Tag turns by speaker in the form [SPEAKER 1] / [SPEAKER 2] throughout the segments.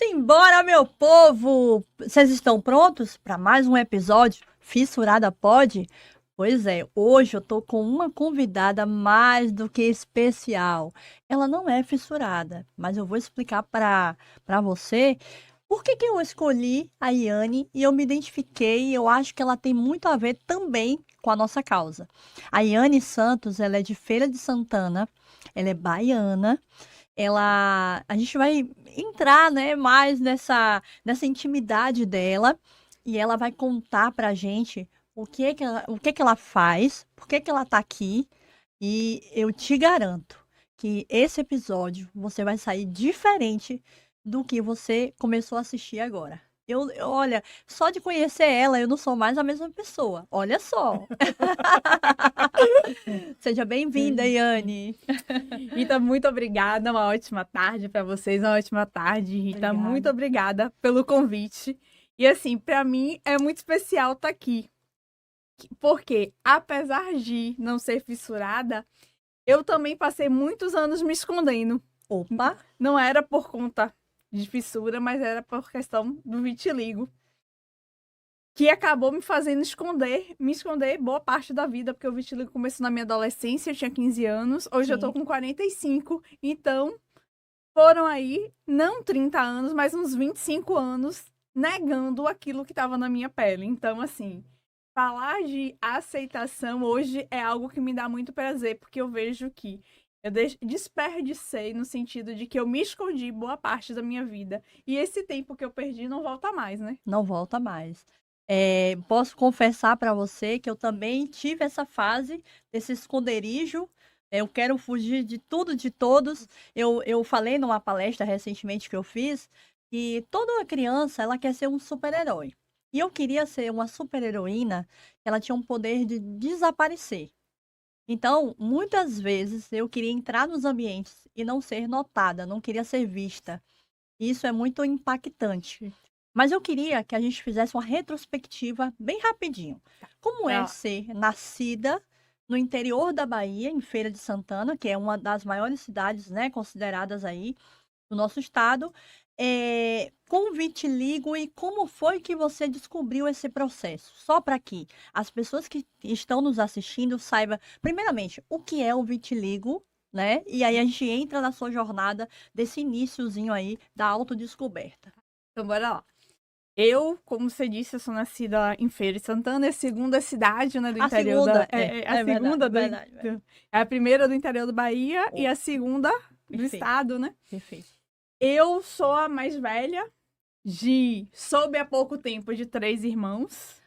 [SPEAKER 1] Simbora, meu povo! Vocês estão prontos para mais um episódio Fissurada Pod? Pois é, hoje eu tô com uma convidada mais do que especial. Ela não é fissurada, mas eu vou explicar para você por que que eu escolhi a Iane e eu me identifiquei e eu acho que ela tem muito a ver também com a nossa causa. A Iane Santos, ela é de Feira de Santana, ela é baiana, a gente vai entrar, né, mais nessa intimidade dela e ela vai contar pra gente o que que ela faz, por que que ela tá aqui e eu te garanto que esse episódio você vai sair diferente do que você começou a assistir agora. Olha, só de conhecer ela, eu não sou mais a mesma pessoa. Olha só. Seja bem-vinda, Yane.
[SPEAKER 2] Rita, muito obrigada. Uma ótima tarde para vocês. Uma ótima tarde, Rita.
[SPEAKER 1] Obrigada.
[SPEAKER 2] Muito obrigada pelo convite. E assim, para mim é muito especial estar aqui. Porque, apesar de não ser fissurada, eu também passei muitos anos me escondendo.
[SPEAKER 1] Opa!
[SPEAKER 2] Não era por conta de fissura, mas era por questão do vitiligo. Que acabou me fazendo me esconder boa parte da vida, porque o vitiligo começou na minha adolescência, eu tinha 15 anos, hoje eu tô
[SPEAKER 1] Sim.
[SPEAKER 2] com 45, então foram aí, não 30 anos, mas uns 25 anos negando aquilo que estava na minha pele. Então, assim, falar de aceitação hoje é algo que me dá muito prazer, porque eu vejo que eu desperdicei no sentido de que eu me escondi boa parte da minha vida. E esse tempo que eu perdi não volta mais, né?
[SPEAKER 1] Não volta mais. Posso confessar para você que eu também tive essa fase, desse esconderijo. Eu quero fugir de tudo, de todos. Eu falei numa palestra recentemente que eu fiz que toda criança ela quer ser um super-herói. E eu queria ser uma super-heroína, ela tinha um poder de desaparecer. Então, muitas vezes eu queria entrar nos ambientes e não ser notada, não queria ser vista. Isso é muito impactante. Mas eu queria que a gente fizesse uma retrospectiva bem rapidinho. Como é
[SPEAKER 2] Ah,
[SPEAKER 1] ser nascida no interior da Bahia, em Feira de Santana, que é uma das maiores cidades, né, consideradas aí do nosso estado, com vitiligo e como foi que você descobriu esse processo? Só para que as pessoas que estão nos assistindo saibam, primeiramente, o que é o vitiligo, né? E aí a gente entra na sua jornada desse iniciozinho aí da autodescoberta.
[SPEAKER 2] então bora lá. Eu, como você disse, eu sou nascida em Feira de Santana, é a segunda cidade, né, do
[SPEAKER 1] A
[SPEAKER 2] interior da...
[SPEAKER 1] segunda,
[SPEAKER 2] a
[SPEAKER 1] é verdade,
[SPEAKER 2] segunda
[SPEAKER 1] verdade, verdade.
[SPEAKER 2] é a primeira do interior da Bahia e
[SPEAKER 1] Oh,
[SPEAKER 2] a segunda do
[SPEAKER 1] perfeito,
[SPEAKER 2] estado, né?
[SPEAKER 1] perfeito.
[SPEAKER 2] Eu sou a mais velha soube há pouco tempo de 3 irmãos,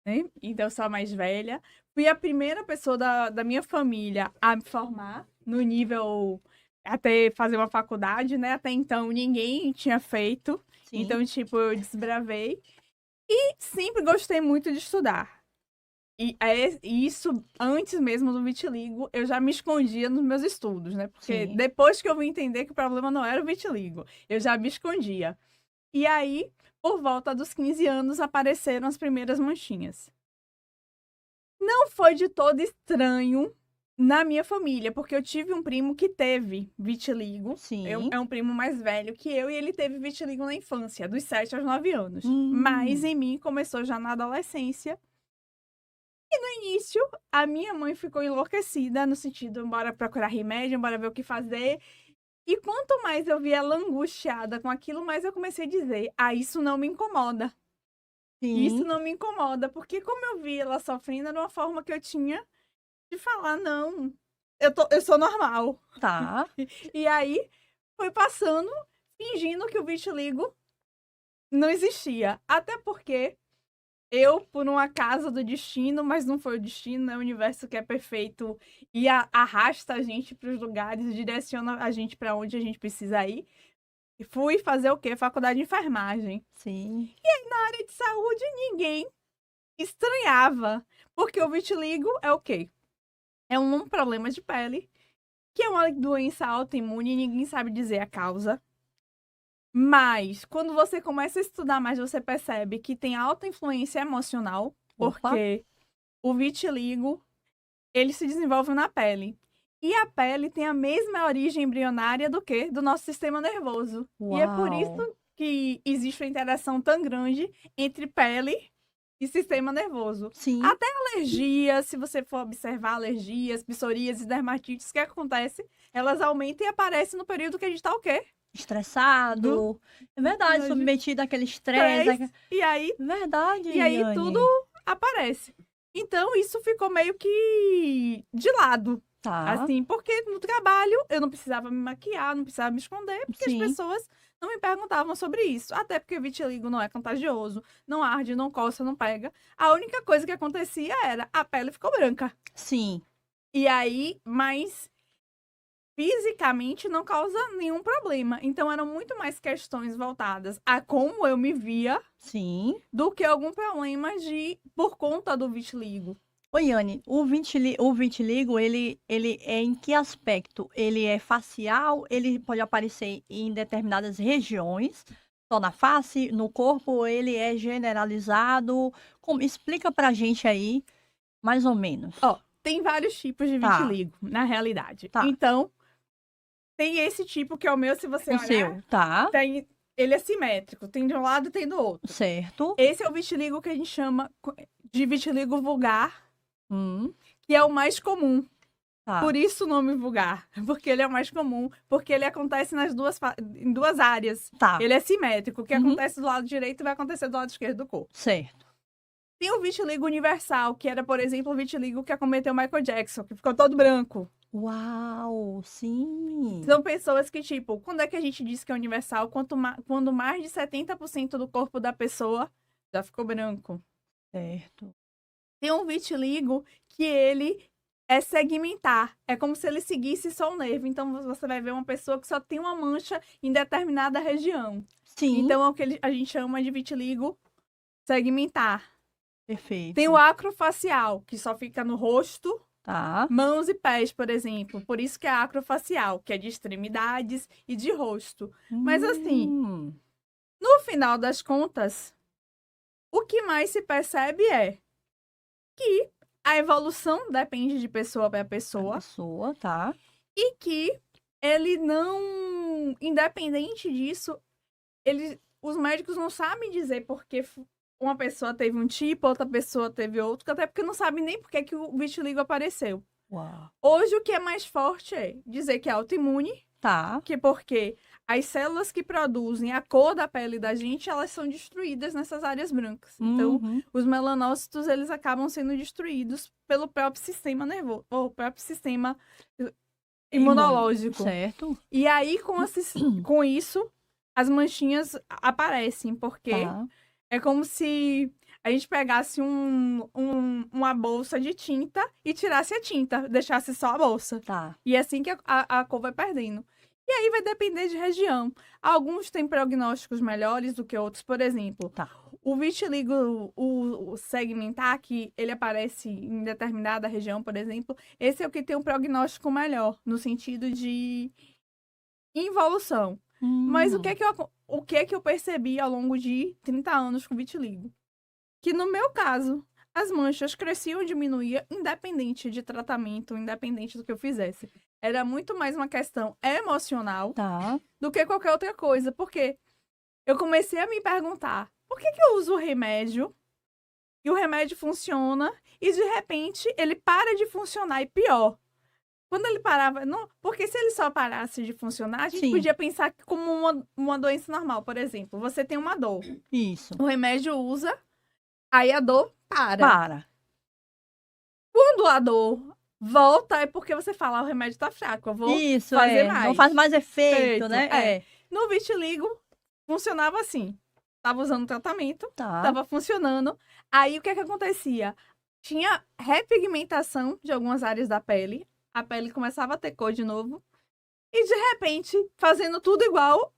[SPEAKER 2] né? Então eu sou a mais velha. Fui a primeira pessoa da minha família a me formar no nível até fazer uma faculdade, né? Até então ninguém tinha feito.
[SPEAKER 1] Sim,
[SPEAKER 2] Então, tipo, eu desbravei. E sempre gostei muito de estudar. E isso, antes mesmo do vitiligo, eu já me escondia nos meus estudos, né? Porque
[SPEAKER 1] sim.
[SPEAKER 2] depois que eu vim entender que o problema não era o vitiligo, eu já me escondia. E aí, por volta dos 15 anos, apareceram as primeiras manchinhas. Não foi de todo estranho na minha família, porque eu tive um primo que teve vitiligo.
[SPEAKER 1] Sim.
[SPEAKER 2] É um primo mais velho que eu e ele teve vitiligo na infância, dos 7 aos 9 anos. Mas
[SPEAKER 1] Hum,
[SPEAKER 2] em mim começou já na adolescência. No início, a minha mãe ficou enlouquecida no sentido, bora procurar remédio, bora ver o que fazer. E quanto mais eu via ela angustiada com aquilo, mais eu comecei a dizer: ah, isso não me incomoda. Isso
[SPEAKER 1] sim,
[SPEAKER 2] não me incomoda, porque como eu vi ela sofrendo, era uma forma que eu tinha de falar: não, eu sou normal.
[SPEAKER 1] tá.
[SPEAKER 2] E aí, foi passando, fingindo que o vitiligo não existia. Até porque eu, por um acaso do destino, mas não foi o destino, é o universo que é perfeito e arrasta a gente para os lugares, direciona a gente para onde a gente precisa ir. E fui fazer o quê? Faculdade de enfermagem.
[SPEAKER 1] Sim,
[SPEAKER 2] Na área de saúde, ninguém estranhava, porque o vitiligo é o quê? É um problema de pele, que é uma doença autoimune e ninguém sabe dizer a causa. Mas, quando você começa a estudar mais, você percebe que tem alta influência emocional,
[SPEAKER 1] opa,
[SPEAKER 2] porque o vitiligo, ele se desenvolve na pele. E a pele tem a mesma origem embrionária do que? Do nosso sistema nervoso. E é por isso
[SPEAKER 1] uau.
[SPEAKER 2] que existe uma interação tão grande entre pele e sistema nervoso.
[SPEAKER 1] Sim.
[SPEAKER 2] Até alergias, se você for observar alergias, psoríases, dermatites, o que acontece? Elas aumentam e aparecem no período que a gente tá o quê?
[SPEAKER 1] Estressado. É verdade,
[SPEAKER 2] Hoje.
[SPEAKER 1] submetido àquele estresse.
[SPEAKER 2] E aí,
[SPEAKER 1] Verdade,
[SPEAKER 2] e aí
[SPEAKER 1] Yane.
[SPEAKER 2] tudo aparece. Então, isso ficou meio que de lado.
[SPEAKER 1] Tá.
[SPEAKER 2] Assim, porque no trabalho eu não precisava me maquiar, não precisava me esconder, porque
[SPEAKER 1] Sim.
[SPEAKER 2] as pessoas não me perguntavam sobre isso. Até porque vitiligo não é contagioso, não arde, não coça, não pega. A única coisa que acontecia era a pele ficou branca.
[SPEAKER 1] Sim.
[SPEAKER 2] E aí, mas fisicamente não causa nenhum problema. Então eram muito mais questões voltadas a como eu me via
[SPEAKER 1] Sim.
[SPEAKER 2] do que algum problema por conta do vitiligo.
[SPEAKER 1] Ô, Yane, o vitiligo, ele é em que aspecto? Ele é facial? Ele pode aparecer em determinadas regiões? Só na face, no corpo? Ou ele é generalizado? Explica pra gente aí, mais ou menos.
[SPEAKER 2] Ó, tem vários tipos de
[SPEAKER 1] Tá.
[SPEAKER 2] vitiligo, na realidade.
[SPEAKER 1] Tá.
[SPEAKER 2] Então, tem esse tipo que é o meu, se você
[SPEAKER 1] O
[SPEAKER 2] olhar,
[SPEAKER 1] seu, tá?
[SPEAKER 2] ele é simétrico, tem de um lado e tem do outro.
[SPEAKER 1] Certo.
[SPEAKER 2] Esse é o vitiligo que a gente chama de vitiligo vulgar, que é o mais comum.
[SPEAKER 1] Tá.
[SPEAKER 2] Por isso o nome vulgar, porque ele é o mais comum, porque ele acontece em duas áreas.
[SPEAKER 1] Tá.
[SPEAKER 2] Ele é simétrico, o que
[SPEAKER 1] Uhum.
[SPEAKER 2] acontece do lado direito vai acontecer do lado esquerdo do corpo.
[SPEAKER 1] Certo.
[SPEAKER 2] Tem o vitiligo universal, que era, por exemplo, o vitiligo que acometeu o Michael Jackson, que ficou todo branco.
[SPEAKER 1] Uau, sim.
[SPEAKER 2] São pessoas que, tipo, quando é que a gente diz que é universal? Quando mais de 70% do corpo da pessoa já ficou branco.
[SPEAKER 1] Certo.
[SPEAKER 2] Tem um vitiligo que ele é segmentar. É como se ele seguisse só o nervo. Então, você vai ver uma pessoa que só tem uma mancha em determinada região.
[SPEAKER 1] Sim.
[SPEAKER 2] Então, é o que a gente chama de vitiligo segmentar.
[SPEAKER 1] Perfeito.
[SPEAKER 2] Tem o acrofacial, que só fica no rosto,
[SPEAKER 1] Tá.
[SPEAKER 2] mãos e pés, por exemplo. Por isso que é acrofacial, que é de extremidades e de rosto. Mas, assim, no final das contas, o que mais se percebe é que a evolução depende de pessoa para pessoa.
[SPEAKER 1] Pessoa, tá.
[SPEAKER 2] E que ele não, independente disso, os médicos não sabem dizer porque uma pessoa teve um tipo, outra pessoa teve outro, até porque não sabem nem por que o vitiligo apareceu.
[SPEAKER 1] Uau.
[SPEAKER 2] Hoje, o que é mais forte é dizer que é autoimune,
[SPEAKER 1] Tá.
[SPEAKER 2] porque as células que produzem a cor da pele da gente, elas são destruídas nessas áreas brancas. Então, os melanócitos, eles acabam sendo destruídos pelo próprio sistema nervoso, ou próprio sistema imunológico.
[SPEAKER 1] Certo.
[SPEAKER 2] E aí, com isso, as manchinhas aparecem, porque
[SPEAKER 1] Tá.
[SPEAKER 2] é como se a gente pegasse uma bolsa de tinta e tirasse a tinta, deixasse só a bolsa.
[SPEAKER 1] Tá.
[SPEAKER 2] E é assim que a cor vai perdendo. E aí vai depender de região. Alguns têm prognósticos melhores do que outros. Por exemplo,
[SPEAKER 1] Tá.
[SPEAKER 2] o vitiligo, o segmentar, que ele aparece em determinada região, por exemplo, esse é o que tem um prognóstico melhor, no sentido de involução. Mas o que é que eu percebi ao longo de 30 anos com vitiligo? Que no meu caso, as manchas cresciam e diminuíam independente de tratamento, independente do que eu fizesse. Era muito mais uma questão emocional
[SPEAKER 1] Tá.
[SPEAKER 2] do que qualquer outra coisa. Porque eu comecei a me perguntar, por que eu uso o remédio e o remédio funciona e de repente ele para de funcionar e pior. Quando ele parava, não, porque se ele só parasse de funcionar, a gente
[SPEAKER 1] Sim.
[SPEAKER 2] podia pensar como uma doença normal. Por exemplo, você tem uma dor,
[SPEAKER 1] Isso.
[SPEAKER 2] o remédio usa, aí a dor para.
[SPEAKER 1] Para.
[SPEAKER 2] Quando a dor volta, é porque você fala, o remédio tá fraco, eu vou
[SPEAKER 1] Isso,
[SPEAKER 2] fazer mais.
[SPEAKER 1] Não faz mais efeito,
[SPEAKER 2] Feito,
[SPEAKER 1] né?
[SPEAKER 2] é. No vitiligo, funcionava assim. Tava usando tratamento,
[SPEAKER 1] Tá.
[SPEAKER 2] tava funcionando. Aí, o que é que acontecia? Tinha repigmentação de algumas áreas da pele. A pele começava a ter cor de novo. E, de repente, fazendo tudo igual,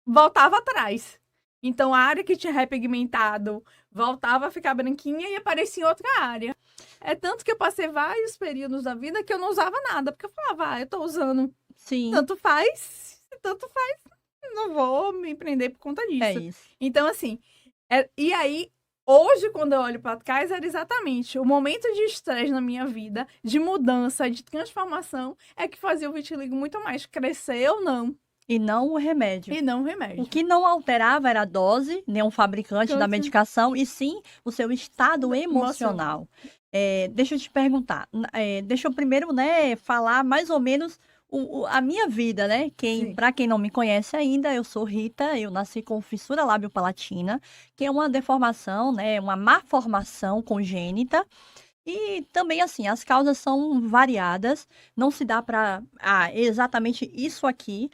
[SPEAKER 2] voltava atrás. Então, a área que tinha repigmentado voltava a ficar branquinha e aparecia em outra área. É tanto que eu passei vários períodos da vida que eu não usava nada. Porque eu falava, eu tô usando
[SPEAKER 1] Sim.
[SPEAKER 2] tanto faz, não vou me prender por conta disso.
[SPEAKER 1] É isso.
[SPEAKER 2] Então, assim, e aí, hoje, quando eu olho para trás, era exatamente o momento de estresse na minha vida, de mudança, de transformação, é que fazia o vitiligo muito mais crescer ou não.
[SPEAKER 1] E não o remédio.
[SPEAKER 2] E não o
[SPEAKER 1] O
[SPEAKER 2] remédio.
[SPEAKER 1] que não alterava era a dose, nenhum fabricante da
[SPEAKER 2] Câncer
[SPEAKER 1] medicação, e sim o seu estado
[SPEAKER 2] emocional.
[SPEAKER 1] emocional. Deixa eu te perguntar, deixa eu primeiro, né, falar mais ou menos a minha vida, né?
[SPEAKER 2] Sim.
[SPEAKER 1] Para quem não me conhece ainda, eu sou Rita, eu nasci com fissura lábio-palatina, que é uma deformação, né, uma malformação congênita. E também, assim, as causas são variadas, não se dá para, exatamente isso aqui,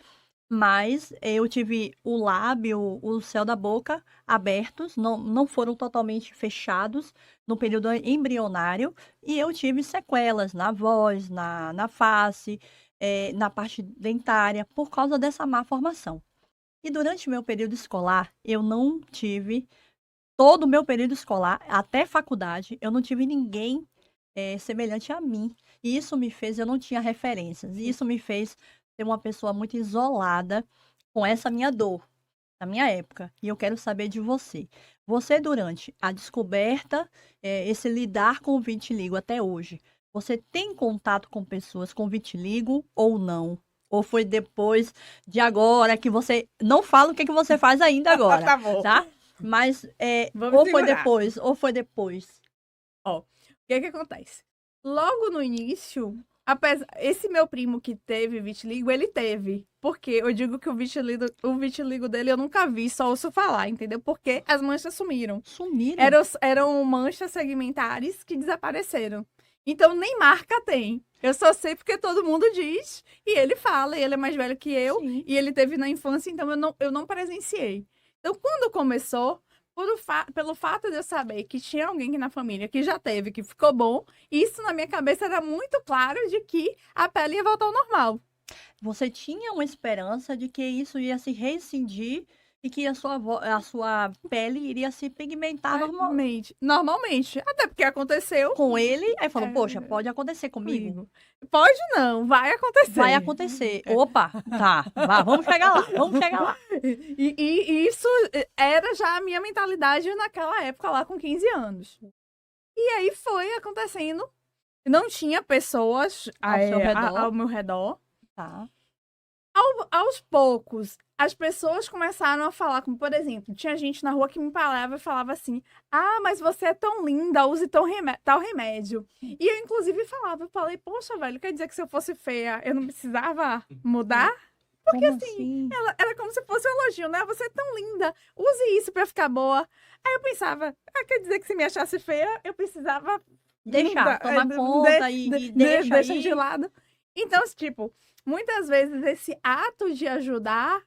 [SPEAKER 1] mas eu tive o lábio, o céu da boca abertos, não foram totalmente fechados no período embrionário, e eu tive sequelas na voz, na face, na parte dentária, por causa dessa má formação. E durante o meu período escolar, eu não tive, todo o meu período escolar, até faculdade, eu não tive ninguém semelhante a mim. E isso me fez, eu não tinha referências, e isso me fez ser uma pessoa muito isolada com essa minha dor, na minha época. E eu quero saber de você. Você, durante a descoberta, esse lidar com o vitiligo até hoje, você tem contato com pessoas com vitiligo ou não? Ou foi depois de agora que você. Não fala o que você faz ainda agora,
[SPEAKER 2] Tá bom.
[SPEAKER 1] tá? Mas
[SPEAKER 2] Vamos
[SPEAKER 1] ou foi
[SPEAKER 2] segurar.
[SPEAKER 1] depois, ou foi depois.
[SPEAKER 2] Ó, o que acontece? Logo no início, esse meu primo que teve vitiligo, ele teve. Porque eu digo que o vitiligo dele eu nunca vi, só ouço falar, entendeu? Porque as manchas sumiram.
[SPEAKER 1] Sumiram?
[SPEAKER 2] Eram manchas segmentares que desapareceram. Então, nem marca tem. Eu só sei porque todo mundo diz. E ele fala, e ele é mais velho que eu.
[SPEAKER 1] Sim.
[SPEAKER 2] E ele teve na infância, então eu não presenciei. Então, quando começou, pelo fato de eu saber que tinha alguém aqui na família que já teve, que ficou bom, isso na minha cabeça era muito claro de que a pele ia voltar ao normal.
[SPEAKER 1] Você tinha uma esperança de que isso ia se rescindir e que a sua pele iria se pigmentar
[SPEAKER 2] Normalmente. Até porque aconteceu
[SPEAKER 1] com ele. Aí falou,
[SPEAKER 2] É,
[SPEAKER 1] poxa, pode acontecer comigo?
[SPEAKER 2] comigo. Pode não, vai acontecer.
[SPEAKER 1] Vai acontecer. Opa, tá, vamos chegar lá, vamos chegar lá.
[SPEAKER 2] E isso era já a minha mentalidade naquela época, lá com 15 anos. E aí foi acontecendo. Não tinha pessoas ao meu redor.
[SPEAKER 1] Tá.
[SPEAKER 2] Aos poucos, as pessoas começaram a falar, como por exemplo, tinha gente na rua que me parava e falava assim: ah, mas você é tão linda, use tal remédio. E eu, inclusive, eu falei, poxa, velho, quer dizer que se eu fosse feia, eu não precisava mudar? Porque
[SPEAKER 1] Como
[SPEAKER 2] assim, era como se fosse um elogio, né? Você é tão linda, use isso pra ficar boa. Aí eu pensava, quer dizer que se me achasse feia, eu precisava
[SPEAKER 1] Deixar, tomar conta e deixa aí.
[SPEAKER 2] de lado. Então, tipo, muitas vezes esse ato de ajudar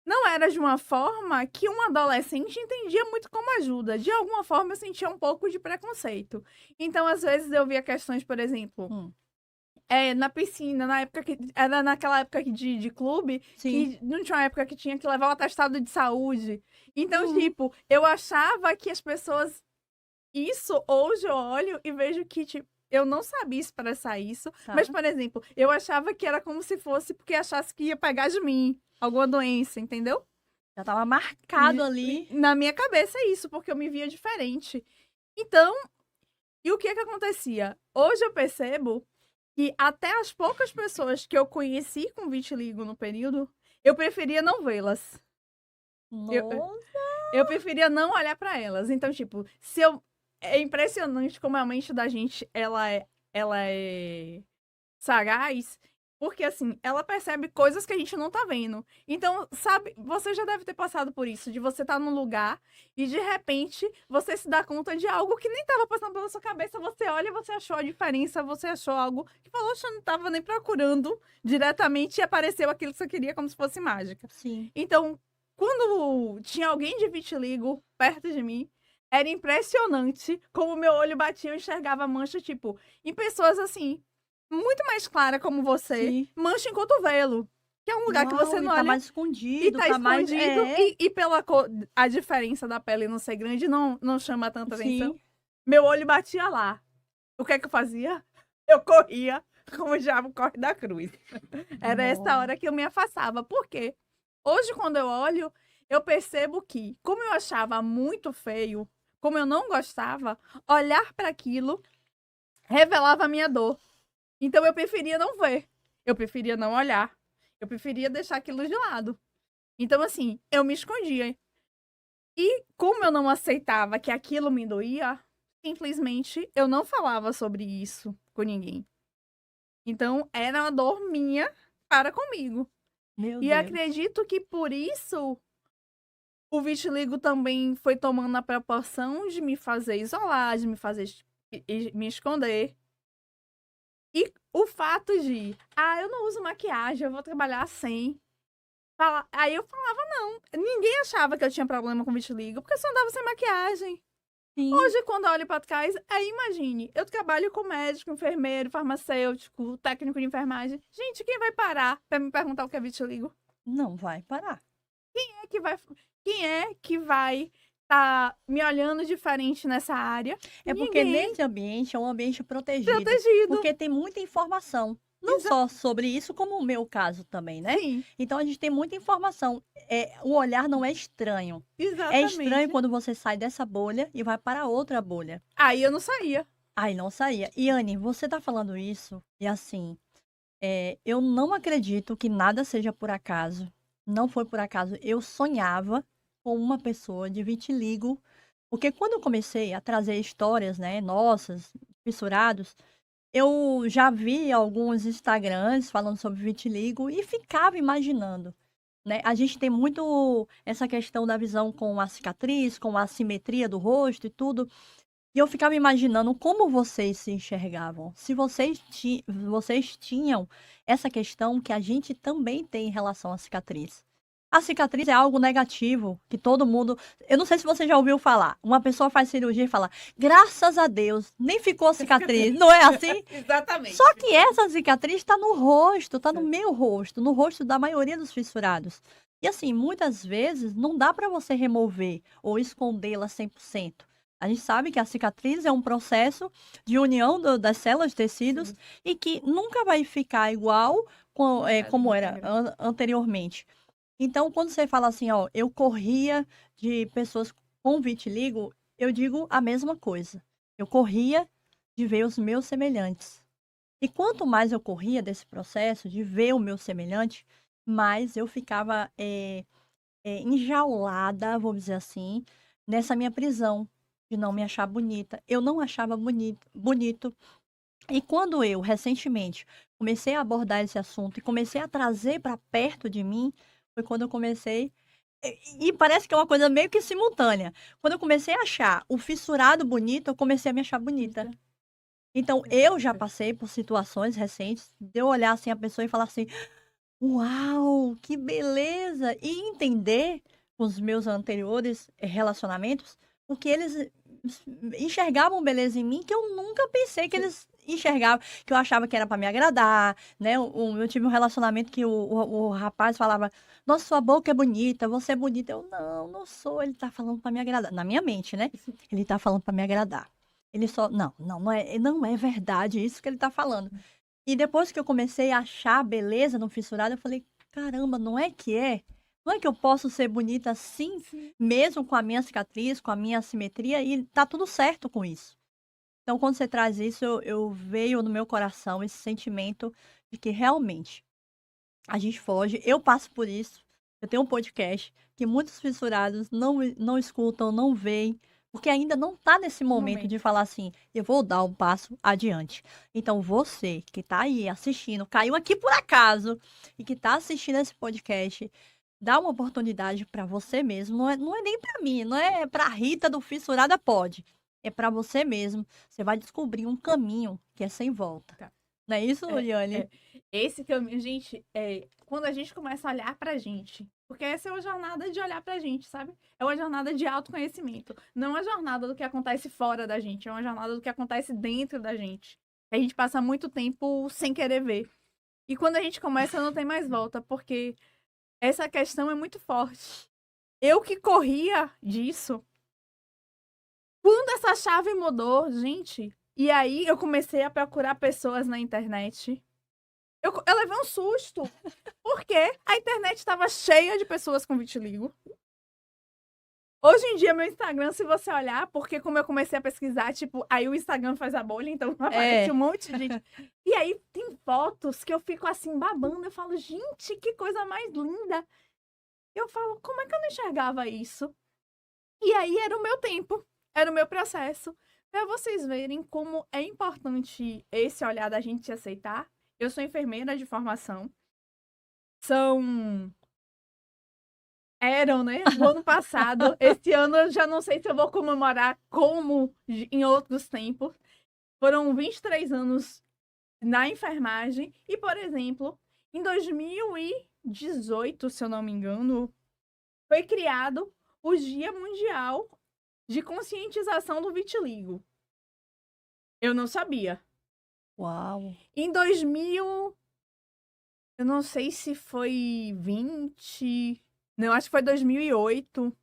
[SPEAKER 2] não era de uma forma que um adolescente entendia muito como ajuda. De alguma forma, eu sentia um pouco de preconceito. Então, às vezes, eu via questões, por exemplo, na piscina, era naquela época de clube,
[SPEAKER 1] Sim.
[SPEAKER 2] que não tinha uma época que tinha que levar o atestado de saúde. Então, tipo, eu achava que as pessoas... Isso, hoje eu olho e vejo que, tipo, eu não sabia expressar isso, mas, por exemplo, eu achava que era como se fosse porque achasse que ia pegar de mim alguma doença, entendeu?
[SPEAKER 1] Já tava marcado ali.
[SPEAKER 2] Na minha cabeça é isso, porque eu me via diferente. Então, e o que acontecia? Hoje eu percebo que até as poucas pessoas que eu conheci com vitiligo no período, eu preferia não vê-las. Eu preferia não olhar pra elas. Então, tipo, é impressionante como a mente da gente, ela é sagaz, porque, assim, ela percebe coisas que a gente não tá vendo. Então, sabe, você já deve ter passado por isso, de você estar num lugar e, de repente, você se dá conta de algo que nem tava passando pela sua cabeça, você olha e você achou a diferença, você achou algo que falou, eu não tava nem procurando diretamente e apareceu aquilo que você queria como se fosse mágica.
[SPEAKER 1] Sim.
[SPEAKER 2] Então, quando tinha alguém de vitiligo perto de mim, era impressionante como meu olho batia e eu enxergava mancha, tipo, em pessoas assim, muito mais clara como você,
[SPEAKER 1] Sim.
[SPEAKER 2] mancha em cotovelo. Que é um lugar que você não olha.
[SPEAKER 1] Tá mais escondido.
[SPEAKER 2] E tá escondido.
[SPEAKER 1] Mais...
[SPEAKER 2] E pela cor, a diferença da pele não ser grande não chama tanta atenção.
[SPEAKER 1] Sim.
[SPEAKER 2] Meu olho batia lá. O que é que eu fazia? Eu corria como o diabo corre da cruz. Era essa hora que eu me afastava. Por quê? Hoje, quando eu olho, eu percebo que, como eu achava muito feio, como eu não gostava, olhar para aquilo revelava a minha dor. Então, eu preferia não ver. Eu preferia não olhar. Eu preferia deixar aquilo de lado. Então, assim, eu me escondia. E como eu não aceitava que aquilo me doía, simplesmente eu não falava sobre isso com ninguém. Então, era uma dor minha para comigo.
[SPEAKER 1] Meu
[SPEAKER 2] E
[SPEAKER 1] Deus.
[SPEAKER 2] acredito que por isso o vitiligo também foi tomando a proporção de me fazer isolar, de me fazer me esconder. E o fato de, eu não uso maquiagem, eu vou trabalhar sem. Aí eu falava, não. Ninguém achava que eu tinha problema com vitiligo, porque eu só andava sem maquiagem.
[SPEAKER 1] Sim.
[SPEAKER 2] Hoje, quando eu olho pra trás, aí imagine, eu trabalho com médico, enfermeiro, farmacêutico, técnico de enfermagem. Gente, quem vai parar pra me perguntar o que é vitiligo?
[SPEAKER 1] Não vai parar.
[SPEAKER 2] Quem é que vai tá me olhando diferente nessa área?
[SPEAKER 1] É porque
[SPEAKER 2] Ninguém.
[SPEAKER 1] nesse ambiente é um ambiente protegido.
[SPEAKER 2] Protegido.
[SPEAKER 1] Porque tem muita informação. Não só sobre isso, como o meu caso também, né?
[SPEAKER 2] Sim,
[SPEAKER 1] Então a gente tem muita informação. O olhar não é estranho. É
[SPEAKER 2] exatamente.
[SPEAKER 1] estranho quando você sai dessa bolha e vai para outra bolha.
[SPEAKER 2] Aí eu não saía.
[SPEAKER 1] Aí não saía. E Anne, você tá falando isso e assim, eu não acredito que nada seja por acaso. Não foi por acaso. Eu sonhava com uma pessoa de vitiligo, porque quando eu comecei a trazer histórias, né, nossas, fissurados, eu já vi alguns Instagrams falando sobre vitiligo e ficava imaginando, né? A gente tem muito essa questão da visão com a cicatriz, com a assimetria do rosto e tudo. E eu ficava imaginando como vocês se enxergavam. Se vocês tinham essa questão que a gente também tem em relação à cicatriz. A cicatriz é algo negativo, que todo mundo. Eu não sei se você já ouviu falar. Uma pessoa faz cirurgia e fala, graças a Deus, nem ficou cicatriz. Não é assim?
[SPEAKER 2] Exatamente.
[SPEAKER 1] Só que essa cicatriz está no rosto, está no meu rosto, no rosto da maioria dos fissurados. E assim, muitas vezes não dá para você remover ou escondê-la 100%. A gente sabe que a cicatriz é um processo de união das células de tecidos e que nunca vai ficar igual como era anteriormente. Então, quando você fala assim, ó, eu corria de pessoas com vitiligo, eu digo a mesma coisa. Eu corria de ver os meus semelhantes. E quanto mais eu corria desse processo de ver o meu semelhante, mais eu ficava enjaulada, vamos dizer assim, nessa minha prisão de não me achar bonita. Eu não achava bonito. E quando eu, recentemente, comecei a abordar esse assunto e comecei a trazer para perto de mim, foi quando eu comecei. E parece que é uma coisa meio que simultânea. Quando eu comecei a achar o fissurado bonito, eu comecei a me achar bonita. Então, eu já passei por situações recentes de eu olhar assim a pessoa e falar assim: uau, que beleza! E entender com os meus anteriores relacionamentos o que eles enxergavam beleza em mim que eu nunca pensei que eles enxergavam, que eu achava que era para me agradar, né? Eu tive um relacionamento que o rapaz falava: nossa, sua boca é bonita, você é bonita. Eu, não, não sou. Ele tá falando para me agradar. Na minha mente, né? Ele tá falando para me agradar. Ele só, não é verdade isso que ele tá falando. E depois que eu comecei a achar beleza no fissurado, eu falei, caramba, não é que é? Não é que eu posso ser bonita assim, mesmo com a minha cicatriz, com a minha assimetria, e tá tudo certo com isso. Então, quando você traz isso, eu veio no meu coração esse sentimento de que realmente a gente foge. Eu passo por isso. Eu tenho um podcast que muitos fissurados não escutam, não veem, porque ainda não está nesse momento de falar assim, eu vou dar um passo adiante. Então, você que está aí assistindo, caiu aqui por acaso, e que está assistindo esse podcast, dá uma oportunidade para você mesmo. Não é nem para mim, não é para Rita do Fissurada Pode. É para você mesmo. Você vai descobrir um caminho que é sem volta.
[SPEAKER 2] Tá.
[SPEAKER 1] Não é isso, Liane?
[SPEAKER 2] Esse caminho, gente, quando a gente começa a olhar pra gente, porque essa é uma jornada de olhar pra gente, sabe? É uma jornada de autoconhecimento. Não é uma jornada do que acontece fora da gente, é uma jornada do que acontece dentro da gente. A gente passa muito tempo sem querer ver. E quando a gente começa, não tem mais volta, porque essa questão é muito forte. Eu que corria disso, quando essa chave mudou, gente, e aí eu comecei a procurar pessoas na internet. Eu levei um susto, porque a internet estava cheia de pessoas com vitiligo. Hoje em dia, meu Instagram, se você olhar, porque como eu comecei a pesquisar, tipo, aí o Instagram faz a bolha, então aparece um monte de gente. E aí tem fotos que eu fico assim, babando. Eu falo, gente, que coisa mais linda. Eu falo, como é que eu não enxergava isso? E aí era o meu tempo, era o meu processo. Pra vocês verem como é importante esse olhar da gente se aceitar. Eu sou enfermeira de formação. Eram, né? O ano passado. Esse ano eu já não sei se eu vou comemorar como em outros tempos. Foram 23 anos na enfermagem. E, por exemplo, em 2018, se eu não me engano, foi criado o Dia Mundial de Conscientização do Vitiligo. Eu não sabia.
[SPEAKER 1] Uau!
[SPEAKER 2] Em 2000, eu não sei se foi 20... Não, acho que foi 2008.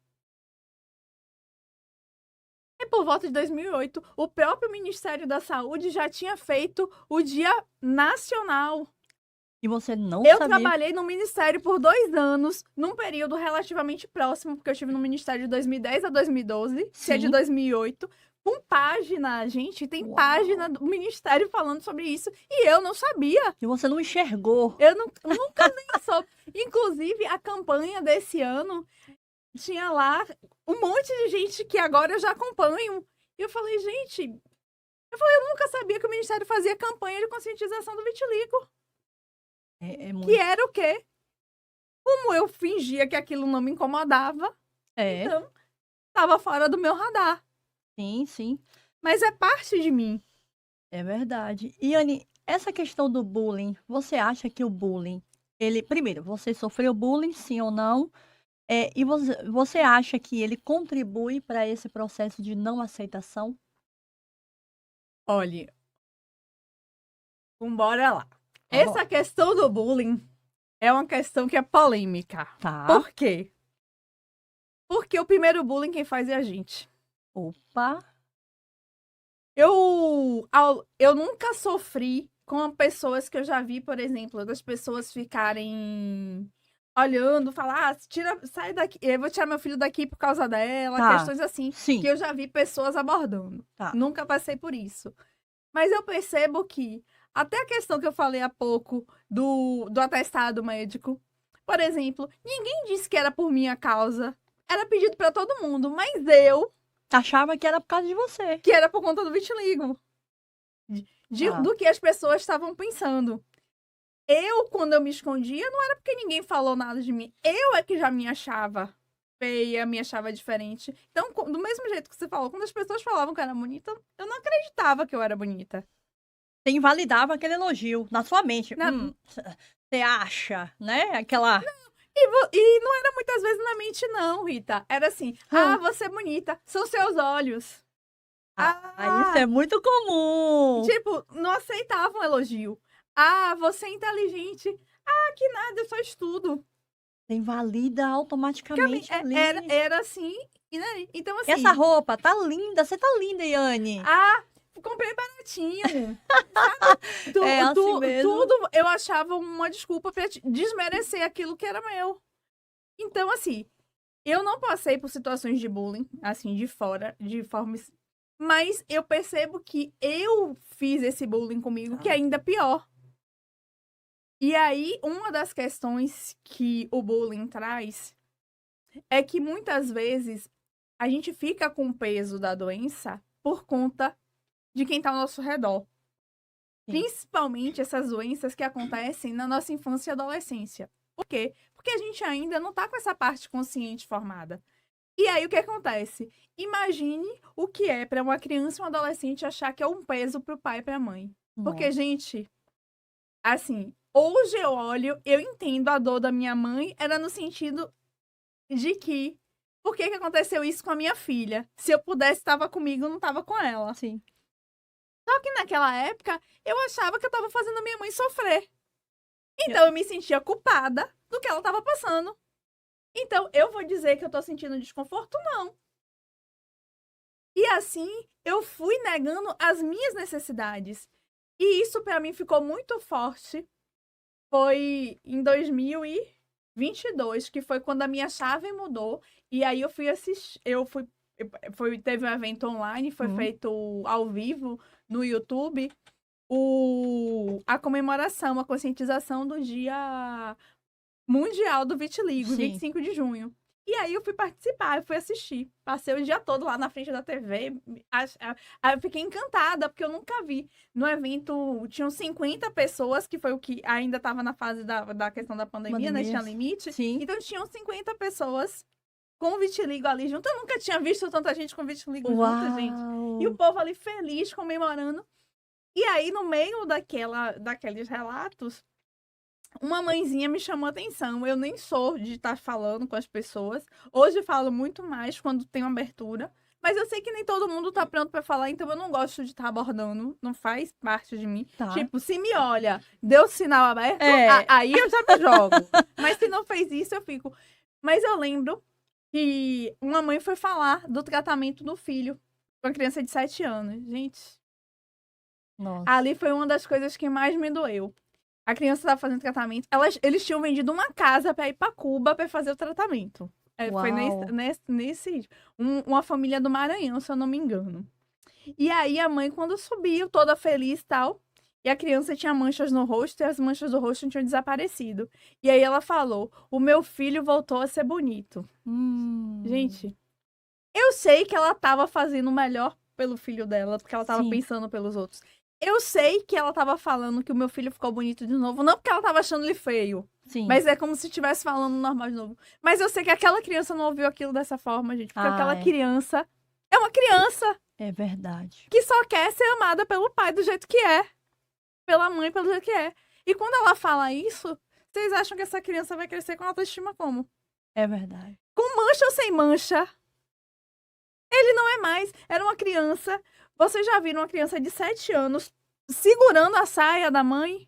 [SPEAKER 2] E por volta de 2008, o próprio Ministério da Saúde já tinha feito o Dia Nacional.
[SPEAKER 1] E você não
[SPEAKER 2] Eu
[SPEAKER 1] sabia.
[SPEAKER 2] trabalhei no Ministério por 2 anos, num período relativamente próximo, porque eu estive no Ministério de 2010 a 2012, que é de
[SPEAKER 1] Sim.
[SPEAKER 2] 2008, com página, gente, tem
[SPEAKER 1] Uau.
[SPEAKER 2] página do Ministério falando sobre isso, e eu não sabia.
[SPEAKER 1] E você não enxergou.
[SPEAKER 2] Eu nunca nem soube. Inclusive, a campanha desse ano tinha lá um monte de gente que agora eu já acompanho. E eu falei, gente, eu nunca sabia que o Ministério fazia campanha de conscientização do vitiligo.
[SPEAKER 1] É muito.
[SPEAKER 2] Que era o quê? Como eu fingia que aquilo não me incomodava, então estava fora do meu radar.
[SPEAKER 1] Sim, sim.
[SPEAKER 2] Mas é parte de mim.
[SPEAKER 1] É verdade. E, Anne, essa questão do bullying, você acha que o bullying, ele, primeiro, você sofreu bullying, sim ou não? E você acha que ele contribui para esse processo de não aceitação?
[SPEAKER 2] Olha, bora lá.
[SPEAKER 1] Vamos
[SPEAKER 2] Essa
[SPEAKER 1] lá.
[SPEAKER 2] questão do bullying é uma questão que é polêmica.
[SPEAKER 1] Tá.
[SPEAKER 2] Por quê? Porque o primeiro bullying quem faz é a gente.
[SPEAKER 1] Opa.
[SPEAKER 2] Eu nunca sofri com pessoas que eu já vi, por exemplo, das pessoas ficarem olhando, falar, sai daqui, eu vou tirar meu filho daqui por causa dela,
[SPEAKER 1] Tá.
[SPEAKER 2] questões assim,
[SPEAKER 1] Sim.
[SPEAKER 2] que eu já vi pessoas abordando.
[SPEAKER 1] Tá.
[SPEAKER 2] Nunca passei por isso. Mas eu percebo que, até a questão que eu falei há pouco do atestado médico, por exemplo, ninguém disse que era por minha causa. Era pedido pra todo mundo, mas eu
[SPEAKER 1] Achava que era por causa de você.
[SPEAKER 2] que era por conta do vitiligo.
[SPEAKER 1] Ah.
[SPEAKER 2] Do que as pessoas estavam pensando. Quando eu me escondia, não era porque ninguém falou nada de mim. Eu é que já me achava feia, me achava diferente. Então, do mesmo jeito que você falou, quando as pessoas falavam que eu era bonita, eu não acreditava que eu era bonita.
[SPEAKER 1] Você invalidava aquele elogio na sua mente.
[SPEAKER 2] Não.
[SPEAKER 1] Você acha, né? Aquela.
[SPEAKER 2] E não era muitas vezes na mente, não, Rita. Era assim, você é bonita, são seus olhos.
[SPEAKER 1] Isso é muito comum.
[SPEAKER 2] Tipo, não aceitavam elogio. Você é inteligente. Que nada, eu só estudo.
[SPEAKER 1] Você invalida automaticamente ali.
[SPEAKER 2] Era assim, né? Então assim...
[SPEAKER 1] Essa roupa tá linda, você tá linda, Yane.
[SPEAKER 2] Comprei baratinho.
[SPEAKER 1] Assim mesmo.
[SPEAKER 2] Tudo eu achava uma desculpa pra desmerecer aquilo que era meu. Então, assim, eu não passei por situações de bullying, assim, de fora, de forma... Mas eu percebo que eu fiz esse bullying comigo, que é ainda pior. E aí, uma das questões que o bullying traz é que muitas vezes a gente fica com o peso da doença por conta de quem tá ao nosso redor. Sim. Principalmente essas doenças que acontecem na nossa infância e adolescência. Por quê? Porque a gente ainda não tá com essa parte consciente formada. E aí, o que acontece? Imagine o que é para uma criança e um adolescente achar que é um peso pro pai e pra mãe. Porque, gente, assim, hoje eu olho, eu entendo a dor da minha mãe, era no sentido de que, por que aconteceu isso com a minha filha? Se eu pudesse, estava comigo, não estava com ela.
[SPEAKER 1] Sim.
[SPEAKER 2] Só que naquela época, eu achava que eu estava fazendo a minha mãe sofrer. Então, eu me sentia culpada do que ela estava passando. Então, eu vou dizer que eu tô sentindo desconforto? Não. E assim, eu fui negando as minhas necessidades. E isso, pra mim, ficou muito forte. Foi em 2020. 22, que foi quando a minha chave mudou. E aí eu fui assistir, teve um evento online, foi feito ao vivo no YouTube, a comemoração, a conscientização do Dia Mundial do Vitiligo,
[SPEAKER 1] Sim.
[SPEAKER 2] 25 de junho. E aí eu fui participar, eu fui assistir. Passei o dia todo lá na frente da TV. Aí eu fiquei encantada, porque eu nunca vi. No evento, tinham 50 pessoas, que foi o que ainda estava na fase da questão da pandemia, né? Tinha limite.
[SPEAKER 1] Sim.
[SPEAKER 2] Então tinham 50 pessoas com vitiligo ali junto. Eu nunca tinha visto tanta gente com vitiligo junto, gente. E o povo ali feliz, comemorando. E aí, no meio daqueles relatos, uma mãezinha me chamou a atenção. Eu nem sou de estar falando com as pessoas. Hoje falo muito mais quando tem uma abertura. Mas eu sei que nem todo mundo tá pronto pra falar, então eu não gosto de estar abordando. Não faz parte de mim.
[SPEAKER 1] Tá.
[SPEAKER 2] Tipo, se me olha, deu sinal aberto, aí eu já me jogo. Mas se não fez isso, eu fico. Mas eu lembro que uma mãe foi falar do tratamento do filho com uma criança de 7 anos. Gente,
[SPEAKER 1] Nossa.
[SPEAKER 2] ali foi uma das coisas que mais me doeu. A criança estava fazendo tratamento. Eles tinham vendido uma casa para ir para Cuba para fazer o tratamento. Foi uma família do Maranhão, se eu não me engano. E aí a mãe, quando subiu, toda feliz e tal, e a criança tinha manchas no rosto, e as manchas do rosto tinham desaparecido. E aí ela falou: o meu filho voltou a ser bonito. Gente, eu sei que ela estava fazendo o melhor pelo filho dela, porque ela estava pensando pelos outros. Eu sei que ela tava falando que o meu filho ficou bonito de novo, não porque ela tava achando ele feio.
[SPEAKER 1] Sim.
[SPEAKER 2] Mas é como se estivesse falando normal de novo. Mas eu sei que aquela criança não ouviu aquilo dessa forma, gente. Porque aquela criança é uma criança.
[SPEAKER 1] É verdade.
[SPEAKER 2] Que só quer ser amada pelo pai do jeito que é. Pela mãe pelo jeito que é. E quando ela fala isso, vocês acham que essa criança vai crescer com autoestima como?
[SPEAKER 1] É verdade.
[SPEAKER 2] Com mancha ou sem mancha? Ele não é mais. Era uma criança. Vocês já viram uma criança de 7 anos segurando a saia da mãe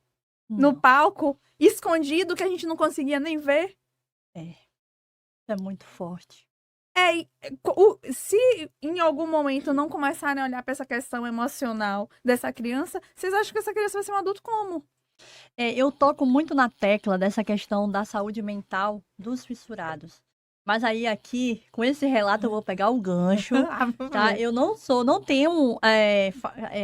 [SPEAKER 2] no palco, escondido, que a gente não conseguia nem ver?
[SPEAKER 1] É muito forte.
[SPEAKER 2] Se em algum momento não começarem a olhar para essa questão emocional dessa criança, vocês acham que essa criança vai ser um adulto como?
[SPEAKER 1] Eu toco muito na tecla dessa questão da saúde mental dos fissurados. Mas aí aqui, com esse relato, eu vou pegar o gancho, tá? Eu não tenho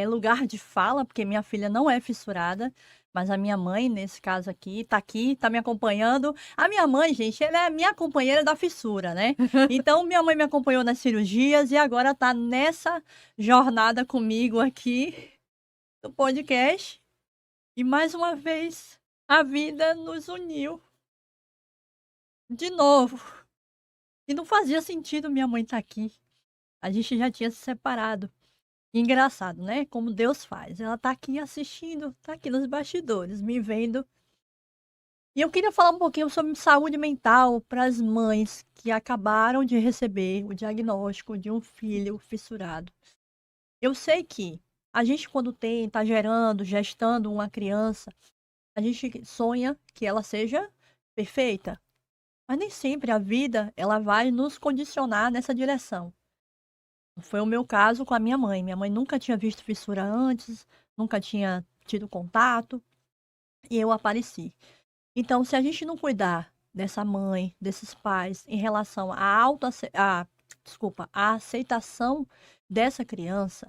[SPEAKER 1] lugar de fala, porque minha filha não é fissurada, mas a minha mãe, nesse caso aqui, tá me acompanhando. A minha mãe, gente, ela é minha companheira da fissura, né? Então, minha mãe me acompanhou nas cirurgias e agora tá nessa jornada comigo aqui no podcast. E mais uma vez, a vida nos uniu de novo. E não fazia sentido minha mãe estar aqui. A gente já tinha se separado. Engraçado, né? Como Deus faz. Ela tá aqui assistindo, tá aqui nos bastidores, me vendo. E eu queria falar um pouquinho sobre saúde mental para as mães que acabaram de receber o diagnóstico de um filho fissurado. Eu sei que a gente, quando tá gestando uma criança, a gente sonha que ela seja perfeita. Mas nem sempre a vida ela vai nos condicionar nessa direção. Foi o meu caso com a minha mãe. Minha mãe nunca tinha visto fissura antes, nunca tinha tido contato, e eu apareci. Então, se a gente não cuidar dessa mãe, desses pais, em relação à aceitação dessa criança,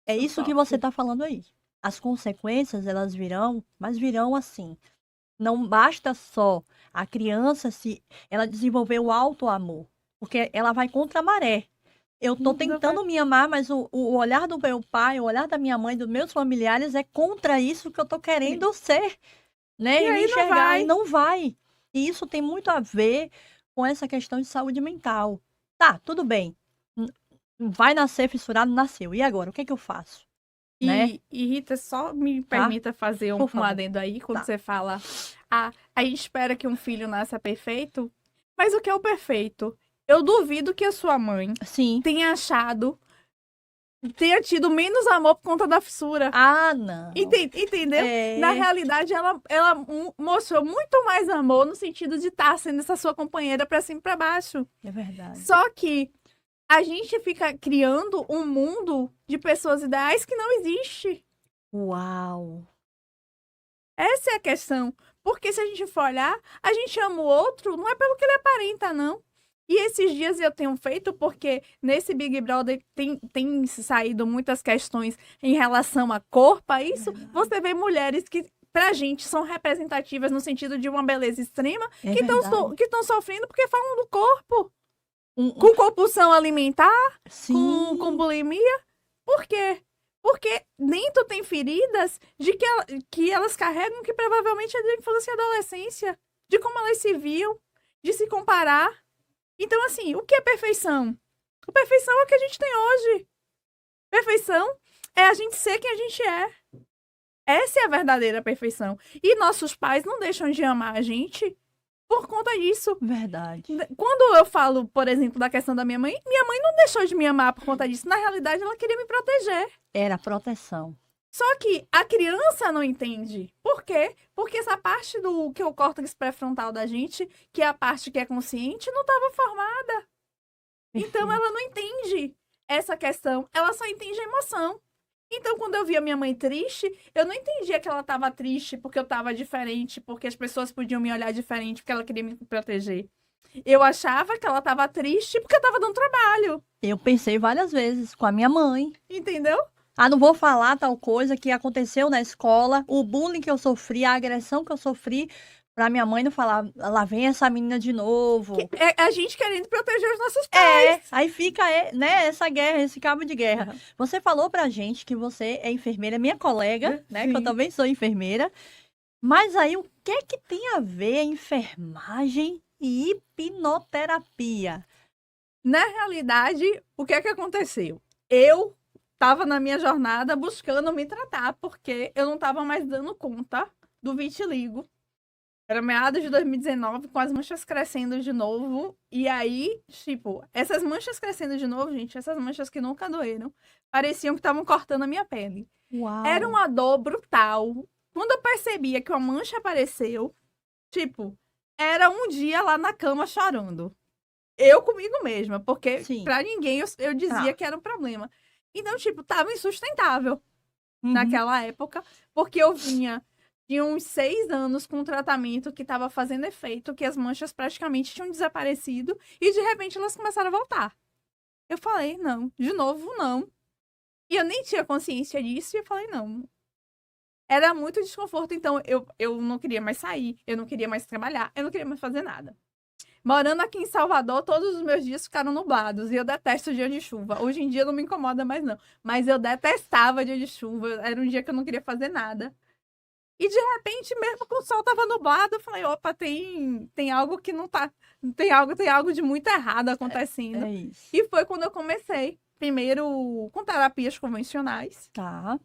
[SPEAKER 1] é isso que você está falando aí. As consequências, elas virão, mas virão assim. Não basta só a criança ela desenvolver o auto-amor, porque ela vai contra a maré. Eu tô tentando me amar, mas o olhar do meu pai, o olhar da minha mãe, dos meus familiares é contra isso que eu tô querendo ser, né?
[SPEAKER 2] E aí
[SPEAKER 1] me enxergar e não vai. E isso tem muito a ver com essa questão de saúde mental. Tá, tudo bem. Vai nascer fissurado, nasceu. E agora, o que é que eu faço? Né?
[SPEAKER 2] E Rita, só me permita fazer um adendo aí, quando você fala, a gente espera que um filho nasça perfeito, mas o que é o perfeito? Eu duvido que a sua mãe tenha tido menos amor por conta da fissura.
[SPEAKER 1] Ah, não.
[SPEAKER 2] Entendeu? Na realidade, ela mostrou muito mais amor no sentido de estar sendo essa sua companheira pra cima e pra baixo.
[SPEAKER 1] É verdade.
[SPEAKER 2] Só que a gente fica criando um mundo de pessoas ideais que não existe.
[SPEAKER 1] Uau!
[SPEAKER 2] Essa é a questão. Porque se a gente for olhar, a gente ama o outro, não é pelo que ele aparenta, não. E esses dias eu tenho feito porque nesse Big Brother tem saído muitas questões em relação a corpo, a isso.
[SPEAKER 1] Verdade.
[SPEAKER 2] Você vê mulheres que, pra gente, são representativas no sentido de uma beleza extrema,
[SPEAKER 1] É
[SPEAKER 2] que
[SPEAKER 1] verdade.
[SPEAKER 2] estão sofrendo porque falam do corpo.
[SPEAKER 1] Um-
[SPEAKER 2] Com compulsão alimentar,
[SPEAKER 1] sim,
[SPEAKER 2] com bulimia. Por quê? Porque dentro tem feridas de que elas carregam que provavelmente é da infância e adolescência. De como elas se viam, de se comparar. Então, assim, o que é perfeição? A perfeição é o que a gente tem hoje. Perfeição é a gente ser quem a gente é. Essa é a verdadeira perfeição. E nossos pais não deixam de amar a gente por conta disso.
[SPEAKER 1] verdade.
[SPEAKER 2] Quando eu falo, por exemplo, da questão da minha mãe não deixou de me amar por conta disso. Na realidade, ela queria me proteger.
[SPEAKER 1] Era proteção.
[SPEAKER 2] Só que a criança não entende. Por quê? Porque essa parte do que é o córtex pré-frontal da gente, que é a parte que é consciente, não estava formada. Então
[SPEAKER 1] Perfeito.
[SPEAKER 2] ela não entende essa questão, ela só entende a emoção. Então, quando eu via minha mãe triste, eu não entendia que ela estava triste porque eu estava diferente, porque as pessoas podiam me olhar diferente, porque ela queria me proteger. Eu achava que ela estava triste porque eu estava dando trabalho,
[SPEAKER 1] Eu pensei várias vezes com a minha mãe.
[SPEAKER 2] entendeu?
[SPEAKER 1] Ah, não vou falar tal coisa que aconteceu na escola, o bullying que eu sofri, a agressão que eu sofri, pra minha mãe não falar, lá vem essa menina de novo.
[SPEAKER 2] É a gente querendo proteger os nossos
[SPEAKER 1] É,
[SPEAKER 2] pais.
[SPEAKER 1] aí fica, né, essa guerra, esse cabo de guerra.
[SPEAKER 2] Uhum.
[SPEAKER 1] Você falou pra gente que você é enfermeira, minha colega, né, que eu
[SPEAKER 2] Sim.
[SPEAKER 1] também sou enfermeira. Mas aí, o que é que tem a ver a enfermagem e hipnoterapia?
[SPEAKER 2] Na realidade, o que é que aconteceu? Eu estava na minha jornada buscando me tratar, porque eu não estava mais dando conta do vitiligo. Era meados de 2019, com as manchas crescendo de novo. E aí, tipo, essas manchas crescendo de novo, gente, essas manchas que nunca doeram, pareciam que estavam cortando a minha pele.
[SPEAKER 1] Uau!
[SPEAKER 2] Era uma dor brutal. Quando eu percebia que uma mancha apareceu, tipo, era um dia lá na cama chorando. Eu comigo mesma, porque
[SPEAKER 1] Sim.
[SPEAKER 2] pra ninguém eu dizia
[SPEAKER 1] Tá.
[SPEAKER 2] que era um problema. Então, tipo, tava insustentável
[SPEAKER 1] Uhum.
[SPEAKER 2] naquela época, porque eu vinha de uns 6 anos com um tratamento que tava fazendo efeito, que as manchas praticamente tinham desaparecido, e de repente elas começaram a voltar. Eu falei, não, de novo, não. E eu nem tinha consciência disso, e eu falei, não. Era muito desconforto, então eu não queria mais sair, eu não queria mais trabalhar, eu não queria mais fazer nada. Morando aqui em Salvador, todos os meus dias ficaram nublados. E eu detesto dia de chuva. Hoje em dia não me incomoda mais, não. Mas eu detestava dia de chuva. Era um dia que eu não queria fazer nada. E de repente, mesmo com o sol tava nublado, eu falei, opa, tem algo que não tá. Tem algo de muito errado acontecendo.
[SPEAKER 1] É isso.
[SPEAKER 2] E foi quando eu comecei. Primeiro com terapias convencionais,
[SPEAKER 1] Tá.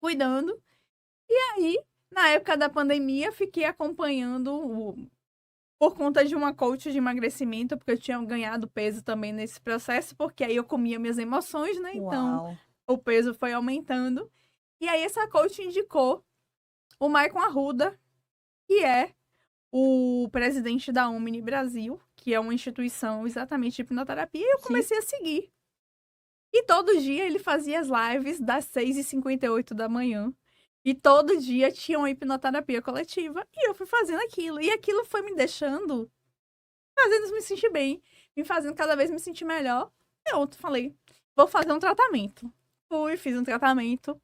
[SPEAKER 2] cuidando. E aí, na época da pandemia, fiquei acompanhando por conta de uma coach de emagrecimento, porque eu tinha ganhado peso também nesse processo, porque aí eu comia minhas emoções, né? Então,
[SPEAKER 1] Uau.
[SPEAKER 2] o peso foi aumentando. E aí essa coach indicou o Maicon Arruda, que é o presidente da Omni Brasil, que é uma instituição exatamente de hipnoterapia, e eu
[SPEAKER 1] Sim.
[SPEAKER 2] comecei a seguir. E todo dia ele fazia as lives das 6h58 da manhã. E todo dia tinha uma hipnoterapia coletiva. E eu fui fazendo aquilo. E aquilo foi me deixando, fazendo me sentir bem, me fazendo cada vez me sentir melhor. Eu falei, vou fazer um tratamento. Fui, fiz um tratamento.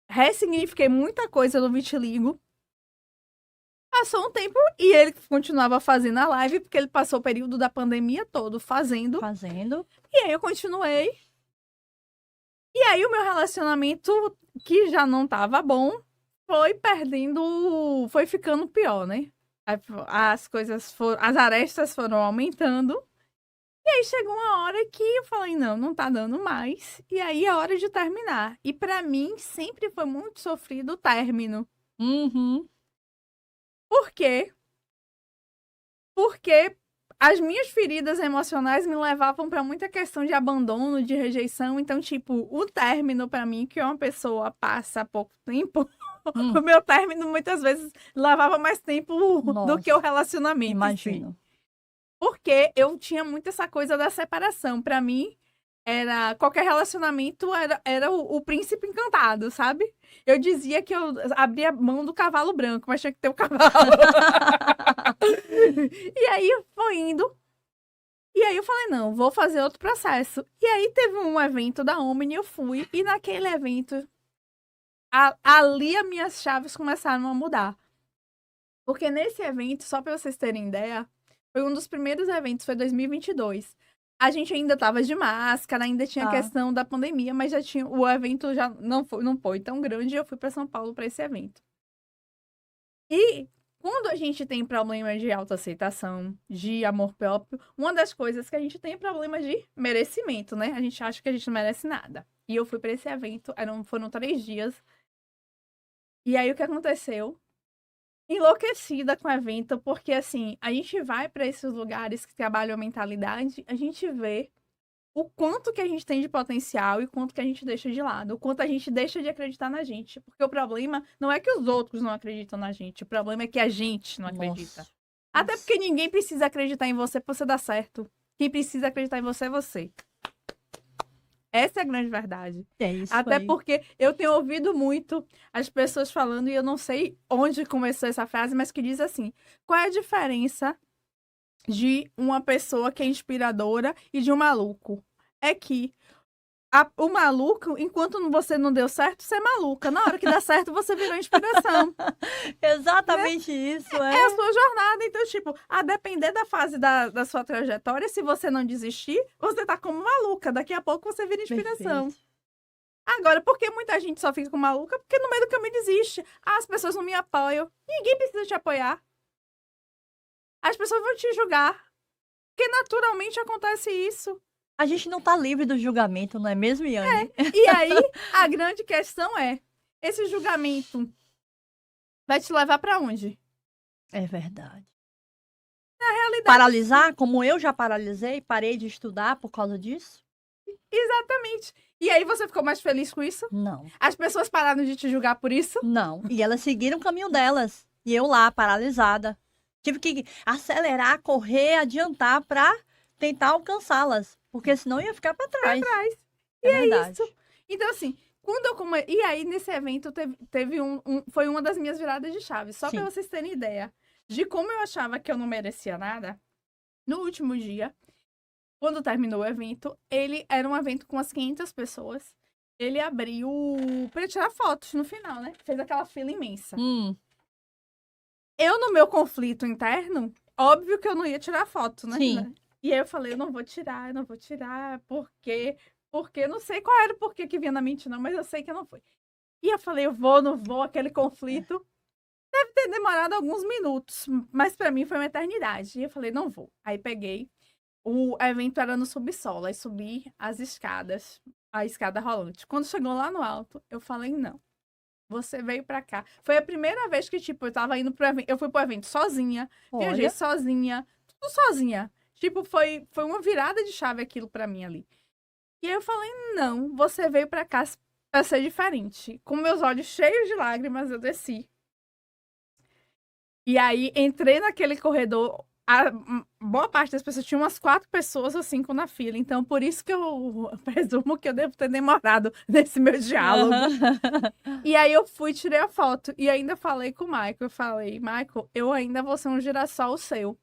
[SPEAKER 2] Ressignifiquei muita coisa no vitiligo. Passou um tempo e ele continuava fazendo a live, porque ele passou o período da pandemia todo fazendo.
[SPEAKER 1] Fazendo.
[SPEAKER 2] E aí eu continuei. E aí o meu relacionamento, que já não tava bom, foi ficando pior, né? As coisas foram, as arestas foram aumentando. E aí chegou uma hora que eu falei, não tá dando mais. E aí é hora de terminar. E pra mim sempre foi muito sofrido o término.
[SPEAKER 1] Uhum.
[SPEAKER 2] Por quê? Porque as minhas feridas emocionais me levavam pra muita questão de abandono, de rejeição. Então, tipo, o término pra mim, que uma pessoa passa pouco tempo, o meu término muitas vezes levava mais tempo do que o relacionamento.
[SPEAKER 1] Imagino.
[SPEAKER 2] Porque eu tinha muito essa coisa da separação. Pra mim, qualquer relacionamento era o príncipe encantado, sabe? Eu dizia que eu abria mão do cavalo branco, mas tinha que ter o cavalo. E aí foi indo. E aí eu falei, não, vou fazer outro processo. E aí teve um evento da Omni, eu fui. E naquele evento, ali as minhas chaves começaram a mudar. Porque nesse evento, só para vocês terem ideia, foi um dos primeiros eventos, foi 2022. A gente ainda tava de máscara, ainda tinha a questão da pandemia, mas já tinha, o evento já não foi tão grande e eu fui para São Paulo para esse evento. E quando a gente tem problema de autoaceitação, de amor próprio, uma das coisas que a gente tem é problema de merecimento, né? A gente acha que a gente não merece nada. E eu fui para esse evento, foram 3 dias. E aí o que aconteceu? Enlouquecida com o evento, porque assim, a gente vai para esses lugares que trabalham a mentalidade, a gente vê o quanto que a gente tem de potencial e o quanto que a gente deixa de lado, o quanto a gente deixa de acreditar na gente. Porque o problema não é que os outros não acreditam na gente, o problema é que a gente não acredita.
[SPEAKER 1] Nossa.
[SPEAKER 2] Até porque ninguém precisa acreditar em você pra você dar certo. Quem precisa acreditar em você é você. Essa é a grande verdade.
[SPEAKER 1] É isso
[SPEAKER 2] Até
[SPEAKER 1] aí.
[SPEAKER 2] porque eu tenho ouvido muito as pessoas falando, e eu não sei onde começou essa frase, mas que diz assim: qual é a diferença de uma pessoa que é inspiradora e de um maluco? É que o maluco, enquanto você não deu certo, você é maluca. Na hora que dá certo, você virou inspiração.
[SPEAKER 1] Exatamente isso,
[SPEAKER 2] É a sua jornada. Então, tipo, a depender da fase da sua trajetória, se você não desistir, você tá como maluca. Daqui a pouco você vira inspiração.
[SPEAKER 1] Perfeito.
[SPEAKER 2] Agora, por que muita gente só fica com maluca? Porque no meio do caminho desiste. Ah, as pessoas não me apoiam. Ninguém precisa te apoiar. As pessoas vão te julgar. Porque naturalmente acontece isso.
[SPEAKER 1] A gente não tá livre do julgamento, não é mesmo, Yane?
[SPEAKER 2] E aí, a grande questão é, esse julgamento vai te levar pra onde?
[SPEAKER 1] É verdade.
[SPEAKER 2] Na realidade,
[SPEAKER 1] Paralisar, como eu já paralisei, parei de estudar por causa disso?
[SPEAKER 2] exatamente. E aí você ficou mais feliz com isso?
[SPEAKER 1] Não,
[SPEAKER 2] As pessoas pararam de te julgar por isso?
[SPEAKER 1] não. E elas seguiram o caminho delas. E eu lá, paralisada. Tive que acelerar, correr, adiantar pra tentar alcançá-las. Porque senão eu ia ficar pra trás. É verdade.
[SPEAKER 2] Isso. Então, assim, quando eu E aí, nesse evento, teve foi uma das minhas viradas de chave. Só pra
[SPEAKER 1] Sim.
[SPEAKER 2] vocês terem ideia de como eu achava que eu não merecia nada. No último dia, quando terminou o evento, ele era um evento com umas 500 pessoas. Ele abriu pra tirar fotos no final, né? Fez aquela fila imensa. Eu, no meu conflito interno, óbvio que eu não ia tirar foto, né?
[SPEAKER 1] Sim.
[SPEAKER 2] E aí eu falei, eu não vou tirar, porque eu não sei qual era o porquê que vinha na mente, não, mas eu sei que eu não fui. E eu falei, eu vou, não vou, aquele conflito. Deve ter demorado alguns minutos, mas pra mim foi uma eternidade. E eu falei, não vou. Aí peguei, o evento era no subsolo, aí subi as escadas, a escada rolante. Quando chegou lá no alto, eu falei, não. Você veio pra cá. Foi a primeira vez que, tipo, eu tava indo pro evento. Eu fui pro evento sozinha, viajei
[SPEAKER 1] Olha,
[SPEAKER 2] sozinha, tudo sozinha. Tipo, foi uma virada de chave aquilo pra mim ali. E aí eu falei, não, você veio pra cá pra ser diferente. Com meus olhos cheios de lágrimas, eu desci. E aí, entrei naquele corredor. Boa parte das pessoas, tinha umas 4 pessoas ou 5 na fila. Então, por isso que eu presumo que eu devo ter demorado nesse meu diálogo. E aí, eu fui, tirei a foto. E ainda falei com o Michael. Eu falei, Michael, eu ainda vou ser um girassol seu.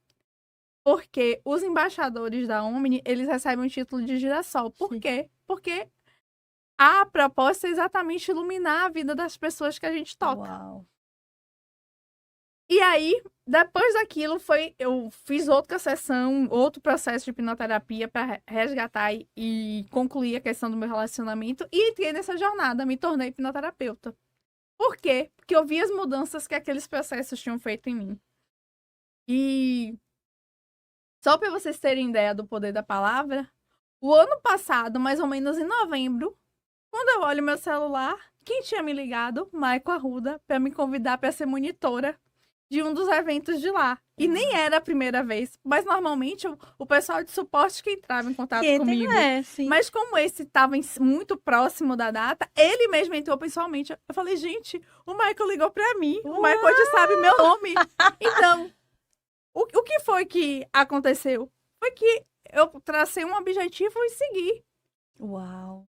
[SPEAKER 2] Porque os embaixadores da Omni, eles recebem o título de girassol. Por
[SPEAKER 1] Sim.
[SPEAKER 2] quê? Porque a proposta é exatamente iluminar a vida das pessoas que a gente toca.
[SPEAKER 1] Uau.
[SPEAKER 2] E aí, depois daquilo, eu fiz outra sessão, outro processo de hipnoterapia para resgatar e concluir a questão do meu relacionamento. E entrei nessa jornada, me tornei hipnoterapeuta. Por quê? Porque eu vi as mudanças que aqueles processos tinham feito em mim. E só para vocês terem ideia do poder da palavra, o ano passado, mais ou menos em novembro, quando eu olho meu celular, quem tinha me ligado? Maico Arruda, para me convidar para ser monitora de um dos eventos de lá. E nem era a primeira vez, mas normalmente o pessoal de suporte que entrava em contato comigo.
[SPEAKER 1] Sim.
[SPEAKER 2] Mas como esse estava muito próximo da data, ele mesmo entrou pessoalmente. Eu falei, gente, o Michael ligou para mim. O Michael hoje sabe meu nome. Então, o que foi que aconteceu? Foi que eu tracei um objetivo e segui.
[SPEAKER 1] Uau.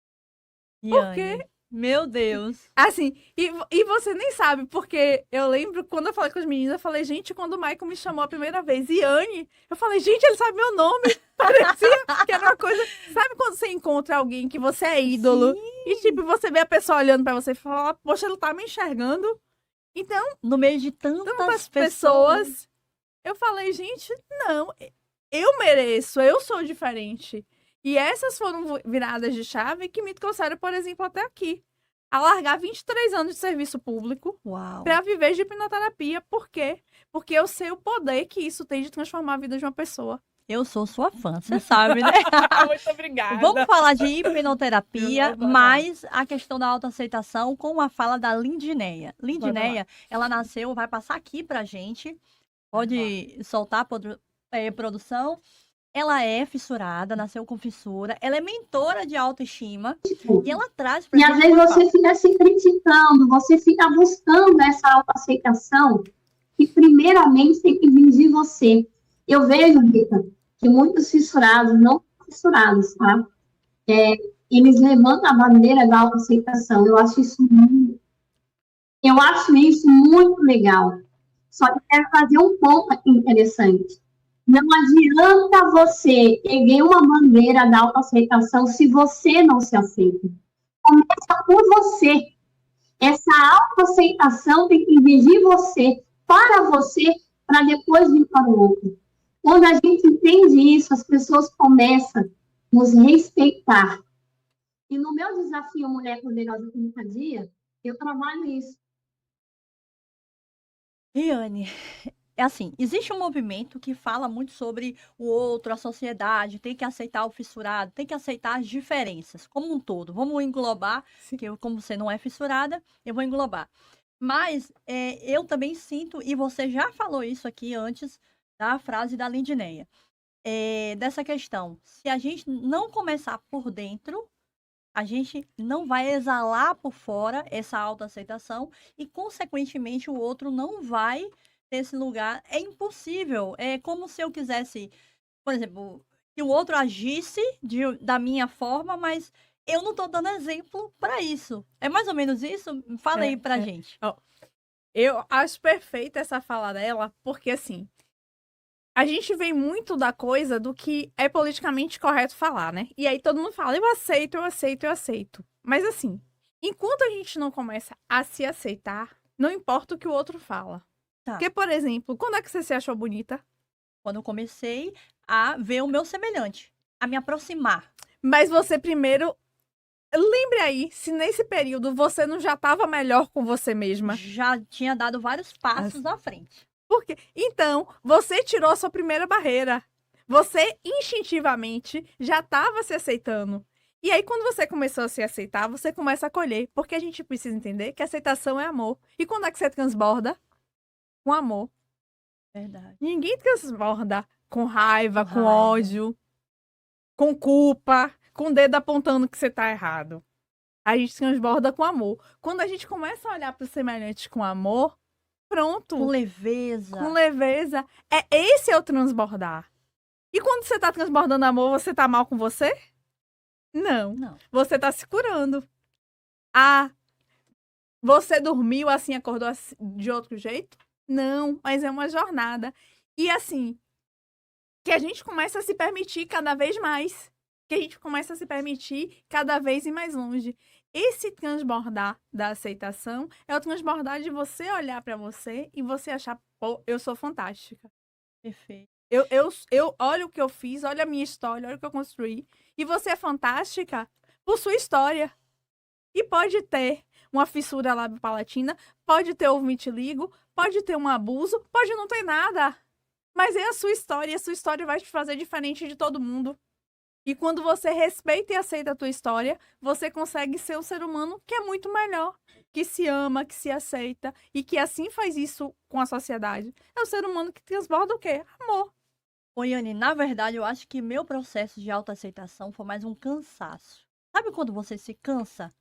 [SPEAKER 2] Porque
[SPEAKER 1] Meu Deus.
[SPEAKER 2] Assim, e você nem sabe, porque eu lembro quando eu falei com as meninas, eu falei, gente, quando o Michael me chamou a primeira vez, Iane, eu falei, gente, ele sabe meu nome. Parecia que era uma coisa. Sabe quando você encontra alguém que você é ídolo?
[SPEAKER 1] Sim.
[SPEAKER 2] E tipo, você vê a pessoa olhando pra você e fala, poxa, ele tá me enxergando. Então,
[SPEAKER 1] No meio de tantas
[SPEAKER 2] tantas
[SPEAKER 1] pessoas.
[SPEAKER 2] pessoas, eu falei, gente, não, eu mereço, eu sou diferente. E essas foram viradas de chave que me trouxeram, por exemplo, até aqui. A largar 23 anos de serviço público
[SPEAKER 1] Uau.
[SPEAKER 2] para viver de hipnoterapia. Por quê? Porque eu sei o poder que isso tem de transformar a vida de uma pessoa.
[SPEAKER 1] Eu sou sua fã, você sabe, né?
[SPEAKER 2] Muito obrigada.
[SPEAKER 1] Vamos falar de hipnoterapia,
[SPEAKER 2] Eu vou adorar.
[SPEAKER 1] mas a questão da autoaceitação com a fala da Lindineia.
[SPEAKER 2] Bora
[SPEAKER 1] Lindineia, ela nasceu, vai passar aqui pra gente. Pode soltar, produção. Ela é fissurada, nasceu com fissura. Ela é mentora de autoestima. E ela traz pra
[SPEAKER 3] E
[SPEAKER 1] gente
[SPEAKER 3] às vezes
[SPEAKER 1] uma
[SPEAKER 3] você fica se criticando, você fica buscando essa autoaceitação que primeiramente tem que vir de você. Eu vejo, Rita, que muitos fissurados, não fissurados, tá? Eles levantam a bandeira da autoaceitação. Eu acho isso muito legal. Só que eu quero fazer um ponto aqui interessante. Não adianta você erguer uma bandeira da autoaceitação se você não se aceita. Começa por você. Essa autoaceitação tem que vir de você, para depois vir para o outro. Quando a gente entende isso, as pessoas começam a nos respeitar. E no meu desafio Mulher Poderosa 30 Dias, eu trabalho isso.
[SPEAKER 1] Riane, é assim, existe um movimento que fala muito sobre o outro, a sociedade, tem que aceitar o fissurado, tem que aceitar as diferenças, como um todo. Vamos englobar, que como você não é fissurada, eu vou englobar. Mas eu também sinto, e você já falou isso aqui antes da frase da Lindineia, dessa questão, se a gente não começar por dentro, a gente não vai exalar por fora essa autoaceitação e, consequentemente, o outro não vai ter esse lugar. É impossível. É como se eu quisesse, por exemplo, que o outro agisse da minha forma, mas eu não estou dando exemplo para isso. É mais ou menos isso? Fala aí pra gente.
[SPEAKER 2] Eu acho perfeita essa fala dela, porque assim, a gente vem muito da coisa do que é politicamente correto falar, né? E aí todo mundo fala, eu aceito, eu aceito, eu aceito. Mas assim, enquanto a gente não começa a se aceitar, não importa o que o outro fala.
[SPEAKER 1] Tá.
[SPEAKER 2] Porque, por exemplo, quando é que você se achou bonita?
[SPEAKER 1] Quando eu comecei a ver o meu semelhante, a me aproximar.
[SPEAKER 2] Mas você primeiro... Lembre aí, se nesse período você não já estava melhor com você mesma.
[SPEAKER 1] Já tinha dado vários passos à frente.
[SPEAKER 2] Por quê? Então, você tirou a sua primeira barreira. Você, instintivamente, já estava se aceitando. E aí, quando você começou a se aceitar, você começa a acolher. Porque a gente precisa entender que aceitação é amor. E quando é que você transborda? Com amor.
[SPEAKER 1] Verdade.
[SPEAKER 2] Ninguém transborda com raiva, com ódio, com culpa, com o dedo apontando que você tá errado. A gente transborda com amor. Quando a gente começa a olhar para os semelhantes com amor, pronto.
[SPEAKER 1] Com leveza.
[SPEAKER 2] Com leveza. Esse é o transbordar. E quando você tá transbordando amor, você tá mal com você? Não. Você tá se curando. Ah, você dormiu assim, acordou assim, de outro jeito? Não, mas é uma jornada. E assim, que a gente começa a se permitir cada vez mais. Que a gente começa a se permitir cada vez ir mais longe. Esse transbordar da aceitação é o transbordar de você olhar pra você e você achar, pô, eu sou fantástica.
[SPEAKER 1] Perfeito.
[SPEAKER 2] Eu olho o que eu fiz, olha a minha história, olha o que eu construí. E você é fantástica por sua história. E pode ter uma fissura lábio-palatina, pode ter um vitiligo, pode ter um abuso, pode não ter nada. Mas é a sua história, e a sua história vai te fazer diferente de todo mundo. E quando você respeita e aceita a tua história, você consegue ser um ser humano que é muito melhor, que se ama, que se aceita e que assim faz isso com a sociedade. É o ser humano que transborda o quê? Amor.
[SPEAKER 1] Ô, Yane, na verdade, eu acho que meu processo de autoaceitação foi mais um cansaço. Sabe quando você se cansa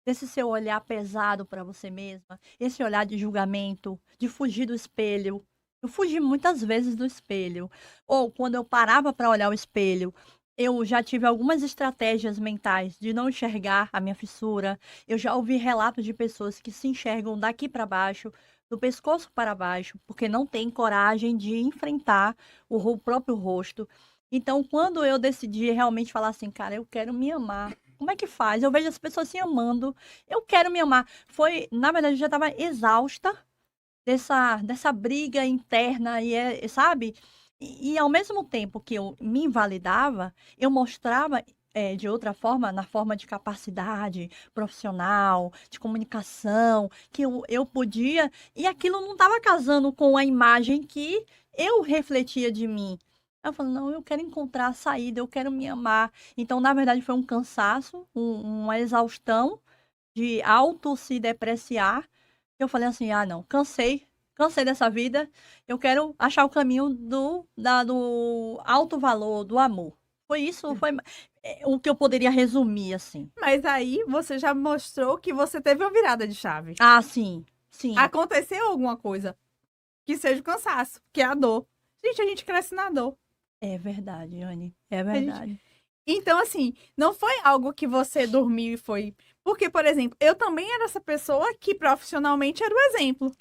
[SPEAKER 1] desse seu olhar pesado para você mesma? Esse olhar de julgamento, de fugir do espelho. Eu fugi muitas vezes do espelho. Ou quando eu parava para olhar o espelho, Eu já tive algumas estratégias mentais de não enxergar a minha fissura. Eu já ouvi relatos de pessoas que se enxergam daqui para baixo, do pescoço para baixo, porque não têm coragem de enfrentar o próprio rosto. Então, quando eu decidi realmente falar assim, cara, eu quero me amar. Como é que faz? Eu vejo as pessoas se amando. Eu quero me amar. Foi, na verdade, eu já estava exausta dessa briga interna e sabe? E ao mesmo tempo que eu me invalidava, eu mostrava, de outra forma, na forma de capacidade profissional, de comunicação, que eu podia, e aquilo não estava casando com a imagem que eu refletia de mim. Eu falei, não, eu quero encontrar a saída, eu quero me amar. Então, na verdade, foi um cansaço, uma exaustão de auto se depreciar. Eu falei assim: "Ah, não, cansei dessa vida, eu quero achar o caminho do alto valor, do amor". Foi isso, foi o que eu poderia resumir, assim.
[SPEAKER 2] Mas aí você já mostrou que você teve uma virada de chave.
[SPEAKER 1] Ah, sim, sim.
[SPEAKER 2] Aconteceu alguma coisa que seja o cansaço, que é a dor. Gente, a gente cresce na dor.
[SPEAKER 1] É verdade, Anne, é
[SPEAKER 2] gente-
[SPEAKER 1] verdade.
[SPEAKER 2] Então, assim, não foi algo que você dormiu e foi. Porque, por exemplo, eu também era essa pessoa que profissionalmente era o exemplo.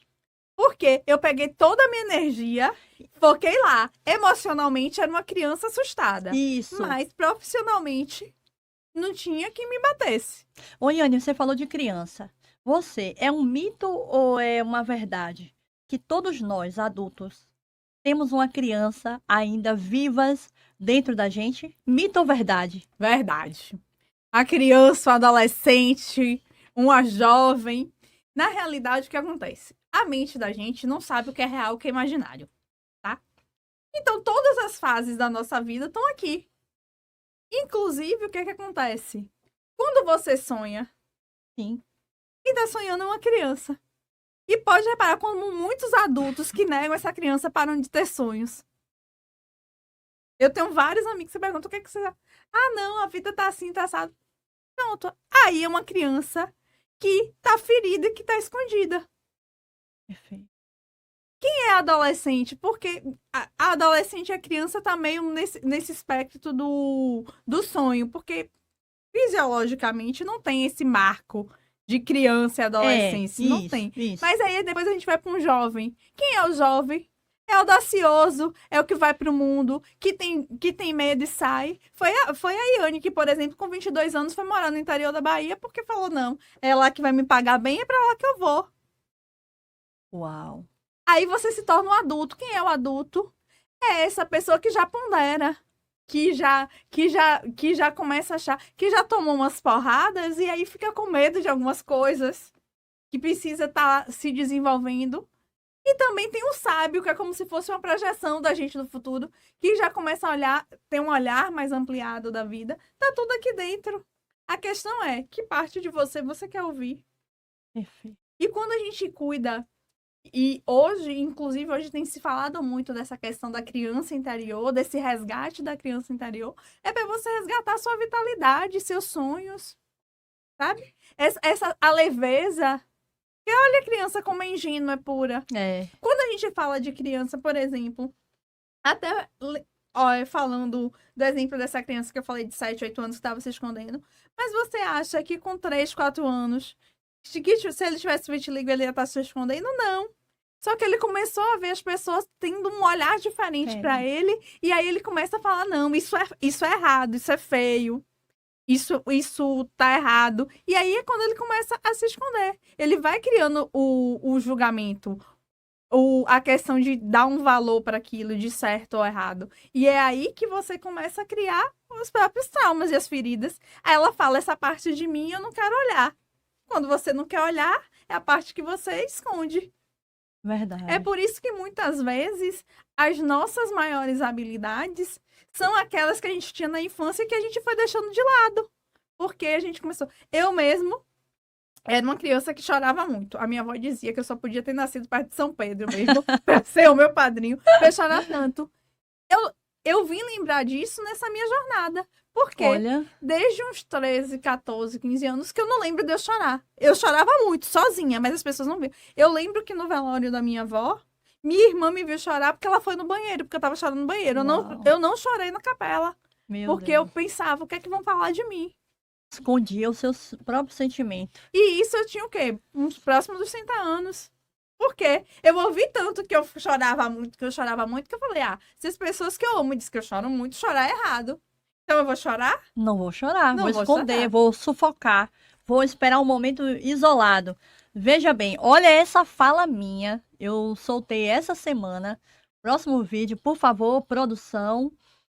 [SPEAKER 2] Porque eu peguei toda a minha energia, foquei lá. Emocionalmente era uma criança assustada.
[SPEAKER 1] Isso.
[SPEAKER 2] Mas profissionalmente não tinha quem me batesse.
[SPEAKER 1] Ô, Anne, você falou de criança. Você, é um mito ou é uma verdade que todos nós, adultos, temos uma criança ainda vivas dentro da gente? Mito ou verdade?
[SPEAKER 2] Verdade. A criança, o adolescente, uma jovem. Na realidade, o que acontece? A mente da gente não sabe o que é real e o que é imaginário, tá? Então, todas as fases da nossa vida estão aqui. Inclusive, o que é que acontece? Quando você sonha,
[SPEAKER 1] Sim.
[SPEAKER 2] quem tá sonhando é uma criança. E pode reparar como muitos adultos que negam essa criança param de ter sonhos. Eu tenho vários amigos que se perguntam o que é que você... Ah, não, a vida tá assim, tá assado. Pronto. Aí é uma criança que tá ferida e que tá escondida.
[SPEAKER 1] Perfeito.
[SPEAKER 2] Quem é adolescente? Porque a adolescente e a criança tá meio nesse espectro do sonho. Porque fisiologicamente não tem esse marco de criança e adolescência. Não tem.
[SPEAKER 1] Isso.
[SPEAKER 2] Mas aí depois a gente vai para um jovem. Quem é o jovem? É audacioso, é o que vai pro mundo, que tem medo e sai. Foi a Iane que, por exemplo, com 22 anos foi morar no interior da Bahia porque falou, não, é lá que vai me pagar bem, é pra lá que eu vou.
[SPEAKER 1] Uau.
[SPEAKER 2] Aí você se torna um adulto. Quem é o adulto? É essa pessoa que já pondera, que já começa a achar, que já tomou umas porradas e aí fica com medo de algumas coisas, que precisa estar se desenvolvendo. E também tem o sábio, que é como se fosse uma projeção da gente no futuro, que já começa a olhar, tem um olhar mais ampliado da vida. Tá tudo aqui dentro. A questão é, que parte de você quer ouvir?
[SPEAKER 1] Perfeito.
[SPEAKER 2] E quando a gente cuida, e hoje, inclusive, hoje tem se falado muito dessa questão da criança interior, desse resgate da criança interior, é para você resgatar sua vitalidade, seus sonhos, sabe? A leveza. Porque olha a criança como é ingênua, é pura.
[SPEAKER 1] É.
[SPEAKER 2] Quando a gente fala de criança, por exemplo, até falando do exemplo dessa criança que eu falei de 7, 8 anos que estava se escondendo, mas você acha que com 3, 4 anos, se ele tivesse vitiligo, ele ia estar se escondendo? Não. Só que ele começou a ver as pessoas tendo um olhar diferente para ele, e aí ele começa a falar, não, isso é errado, isso é feio. Isso tá errado. E aí é quando ele começa a se esconder. Ele vai criando o julgamento, a questão de dar um valor para aquilo, de certo ou errado. E é aí que você começa a criar os próprios traumas e as feridas. Aí ela fala, essa parte de mim eu não quero olhar. Quando você não quer olhar, é a parte que você esconde.
[SPEAKER 1] Verdade.
[SPEAKER 2] É por isso que muitas vezes as nossas maiores habilidades são aquelas que a gente tinha na infância e que a gente foi deixando de lado. Porque a gente começou... Eu mesmo era uma criança que chorava muito. A minha avó dizia que eu só podia ter nascido perto de São Pedro mesmo, para ser o meu padrinho, para eu chorar tanto. Eu vim lembrar disso nessa minha jornada. Porque desde uns 13, 14, 15 anos que eu não lembro de eu chorar. Eu chorava muito, sozinha, mas as pessoas não viam. Eu lembro que no velório da minha avó, minha irmã me viu chorar porque ela foi no banheiro, porque eu tava chorando no banheiro. Eu não chorei na capela.
[SPEAKER 1] Meu
[SPEAKER 2] Porque
[SPEAKER 1] Deus.
[SPEAKER 2] eu pensava, o que é que vão falar de mim?
[SPEAKER 1] Escondia os seus próprios sentimentos.
[SPEAKER 2] E isso eu tinha o quê? Uns próximos dos 60 anos. Por quê? Eu ouvi tanto que eu chorava muito, que eu falei, se as pessoas que eu amo dizem que eu choro muito, chorar é errado. Então eu vou chorar?
[SPEAKER 1] Não vou chorar,
[SPEAKER 2] Não
[SPEAKER 1] vou
[SPEAKER 2] vou
[SPEAKER 1] esconder,
[SPEAKER 2] chorar.
[SPEAKER 1] vou sufocar, vou esperar um momento isolado. Veja bem, olha essa fala minha. Eu soltei essa semana. Próximo vídeo, por favor, produção.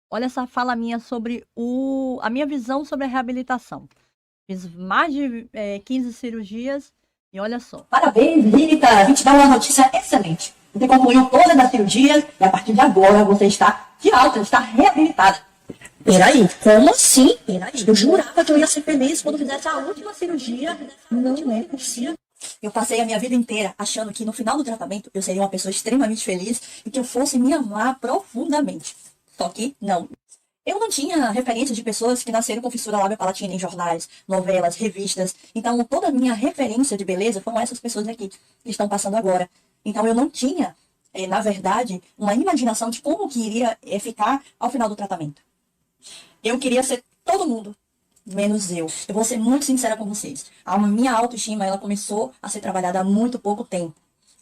[SPEAKER 1] Olha essa fala minha sobre a minha visão sobre a reabilitação. Fiz mais de 15 cirurgias e olha só.
[SPEAKER 4] Parabéns, Rita! A gente dá uma notícia excelente. Você concluiu todas as cirurgias e a partir de agora você está de alta, está reabilitada. Peraí, como assim? Peraí, eu jurava que eu ia ser feliz quando fizesse a última cirurgia. Não é possível. Eu passei a minha vida inteira achando que no final do tratamento eu seria uma pessoa extremamente feliz e que eu fosse me amar profundamente. Só que não. Eu não tinha referência de pessoas que nasceram com fissura lábio-palatina em jornais, novelas, revistas. Então, toda a minha referência de beleza foram essas pessoas aqui que estão passando agora. Então, eu não tinha, na verdade, uma imaginação de como que iria ficar ao final do tratamento. Eu queria ser todo mundo, menos eu. Eu vou ser muito sincera com vocês. A minha autoestima, ela começou a ser trabalhada há muito pouco tempo.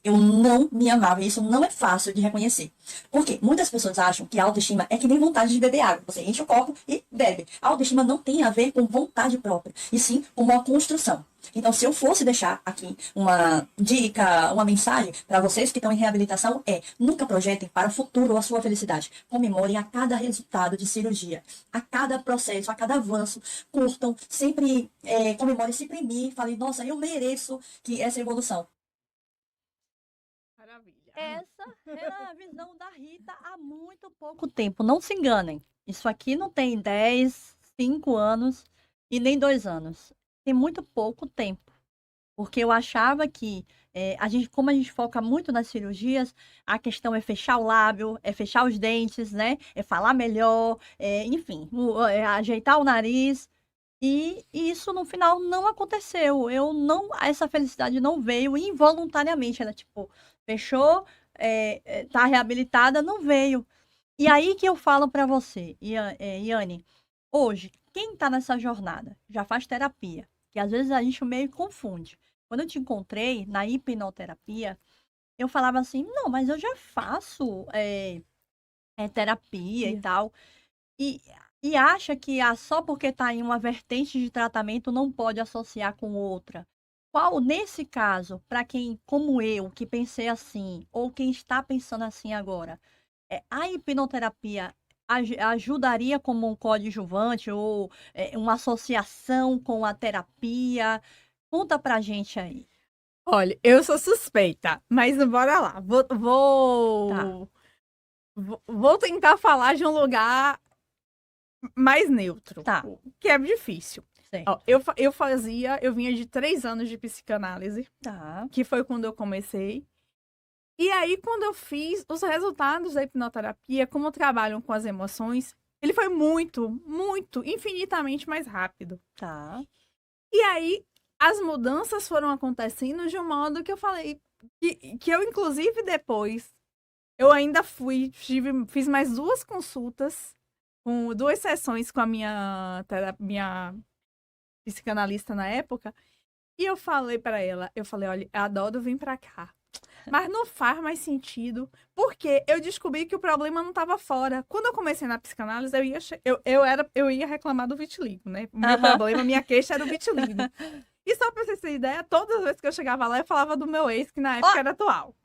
[SPEAKER 4] Eu não me amava e isso não é fácil de reconhecer. Porque muitas pessoas acham que a autoestima é que nem vontade de beber água. Você enche o copo e bebe. A autoestima não tem a ver com vontade própria, e sim com uma construção. Então, se eu fosse deixar aqui uma dica, uma mensagem para vocês que estão em reabilitação, nunca projetem para o futuro a sua felicidade. Comemorem a cada resultado de cirurgia, a cada processo, a cada avanço. Curtam, sempre comemorem, se premiem, falem, nossa, eu mereço que essa evolução.
[SPEAKER 2] Maravilha.
[SPEAKER 1] Essa era a visão da Rita há muito pouco tempo. Não se enganem. Isso aqui não tem 10, 5 anos e nem 2 anos. Tem muito pouco tempo. Porque eu achava que como a gente foca muito nas cirurgias, a questão é fechar o lábio, é fechar os dentes, né? É falar melhor, enfim, ajeitar o nariz. E isso no final não aconteceu. Essa felicidade não veio involuntariamente. Ela, tipo, fechou, tá reabilitada, não veio. E aí que eu falo pra você, Iane, hoje, quem tá nessa jornada já faz terapia, que às vezes a gente meio confunde. Quando eu te encontrei na hipnoterapia, eu falava assim, não, mas eu já faço terapia e tal. E acha que só porque está em uma vertente de tratamento não pode associar com outra. Nesse caso, para quem, como eu, que pensei assim, ou quem está pensando assim agora, a hipnoterapia ajudaria como um coadjuvante ou uma associação com a terapia? Conta pra gente aí.
[SPEAKER 2] Olha, eu sou suspeita, mas bora lá. Vou tentar falar de um lugar mais neutro,
[SPEAKER 1] Tá.
[SPEAKER 2] que é difícil.
[SPEAKER 1] Certo.
[SPEAKER 2] Ó, eu vinha de 3 anos de psicanálise,
[SPEAKER 1] Tá.
[SPEAKER 2] que foi quando eu comecei. E aí, quando eu fiz os resultados da hipnoterapia, como trabalham com as emoções, ele foi muito, muito, infinitamente mais rápido.
[SPEAKER 1] Tá.
[SPEAKER 2] E aí, as mudanças foram acontecendo de um modo que eu falei, que eu, inclusive, depois, eu ainda fiz mais 2 consultas, com 2 sessões com a minha psicanalista na época, e eu falei pra ela, olha, eu adoro vir pra cá, mas não faz mais sentido, porque eu descobri que o problema não estava fora. Quando eu comecei na psicanálise, eu ia reclamar do vitiligo, né? O meu problema, minha queixa era o vitiligo. E só pra vocês terem ideia, todas as vezes que eu chegava lá, eu falava do meu ex, que na época era atual.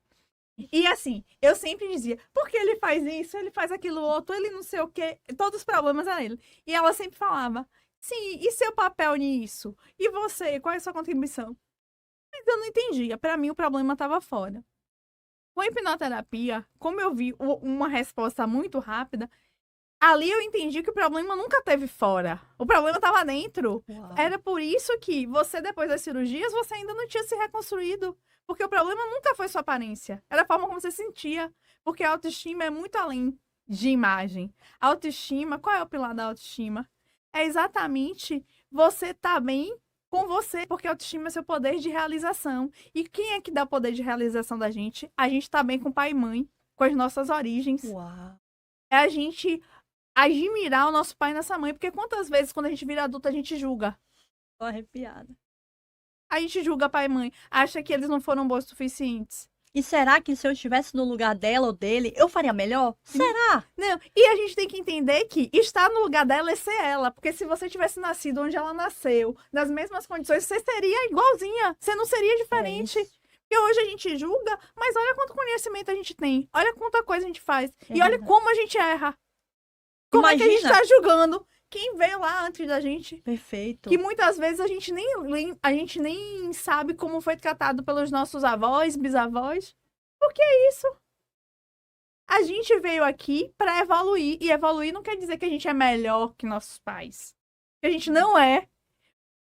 [SPEAKER 2] E assim, eu sempre dizia, porque ele faz isso, ele faz aquilo outro, ele não sei o quê, todos os problemas eram ele. E ela sempre falava, sim, e seu papel nisso? E você, qual é a sua contribuição? Mas eu não entendia, pra mim o problema estava fora. Com a hipnoterapia, como eu vi uma resposta muito rápida, ali eu entendi que o problema nunca teve fora. O problema estava dentro.
[SPEAKER 1] Uau.
[SPEAKER 2] Era por isso que você, depois das cirurgias, você ainda não tinha se reconstruído. Porque o problema nunca foi sua aparência. Era a forma como você sentia. Porque a autoestima é muito além de imagem. A autoestima, qual é o pilar da autoestima? É exatamente você estar bem com você, porque a autoestima é seu poder de realização. E quem é que dá o poder de realização da gente? A gente tá bem com pai e mãe, com as nossas origens.
[SPEAKER 1] Uau.
[SPEAKER 2] É a gente admirar o nosso pai e nossa mãe, porque quantas vezes quando a gente vira adulta a gente julga?
[SPEAKER 1] Tô arrepiada.
[SPEAKER 2] A gente julga pai e mãe, acha que eles não foram bons o suficientes.
[SPEAKER 1] E será que se eu estivesse no lugar dela ou dele, eu faria melhor? Será?
[SPEAKER 2] Não, e a gente tem que entender que estar no lugar dela é ser ela. Porque se você tivesse nascido onde ela nasceu, nas mesmas condições, você seria igualzinha. Você não seria diferente.
[SPEAKER 1] É isso.
[SPEAKER 2] Porque hoje a gente julga, mas olha quanto conhecimento a gente tem. Olha quanta coisa a gente faz.
[SPEAKER 1] É
[SPEAKER 2] E olha
[SPEAKER 1] verdade.
[SPEAKER 2] como a gente erra. Como é que a gente
[SPEAKER 1] Imagina.
[SPEAKER 2] tá julgando quem veio lá antes da gente?
[SPEAKER 1] Perfeito.
[SPEAKER 2] Que muitas vezes a gente nem sabe como foi tratado pelos nossos avós, bisavós. Porque é isso. A gente veio aqui para evoluir. E evoluir não quer dizer que a gente é melhor que nossos pais. Que a gente não é.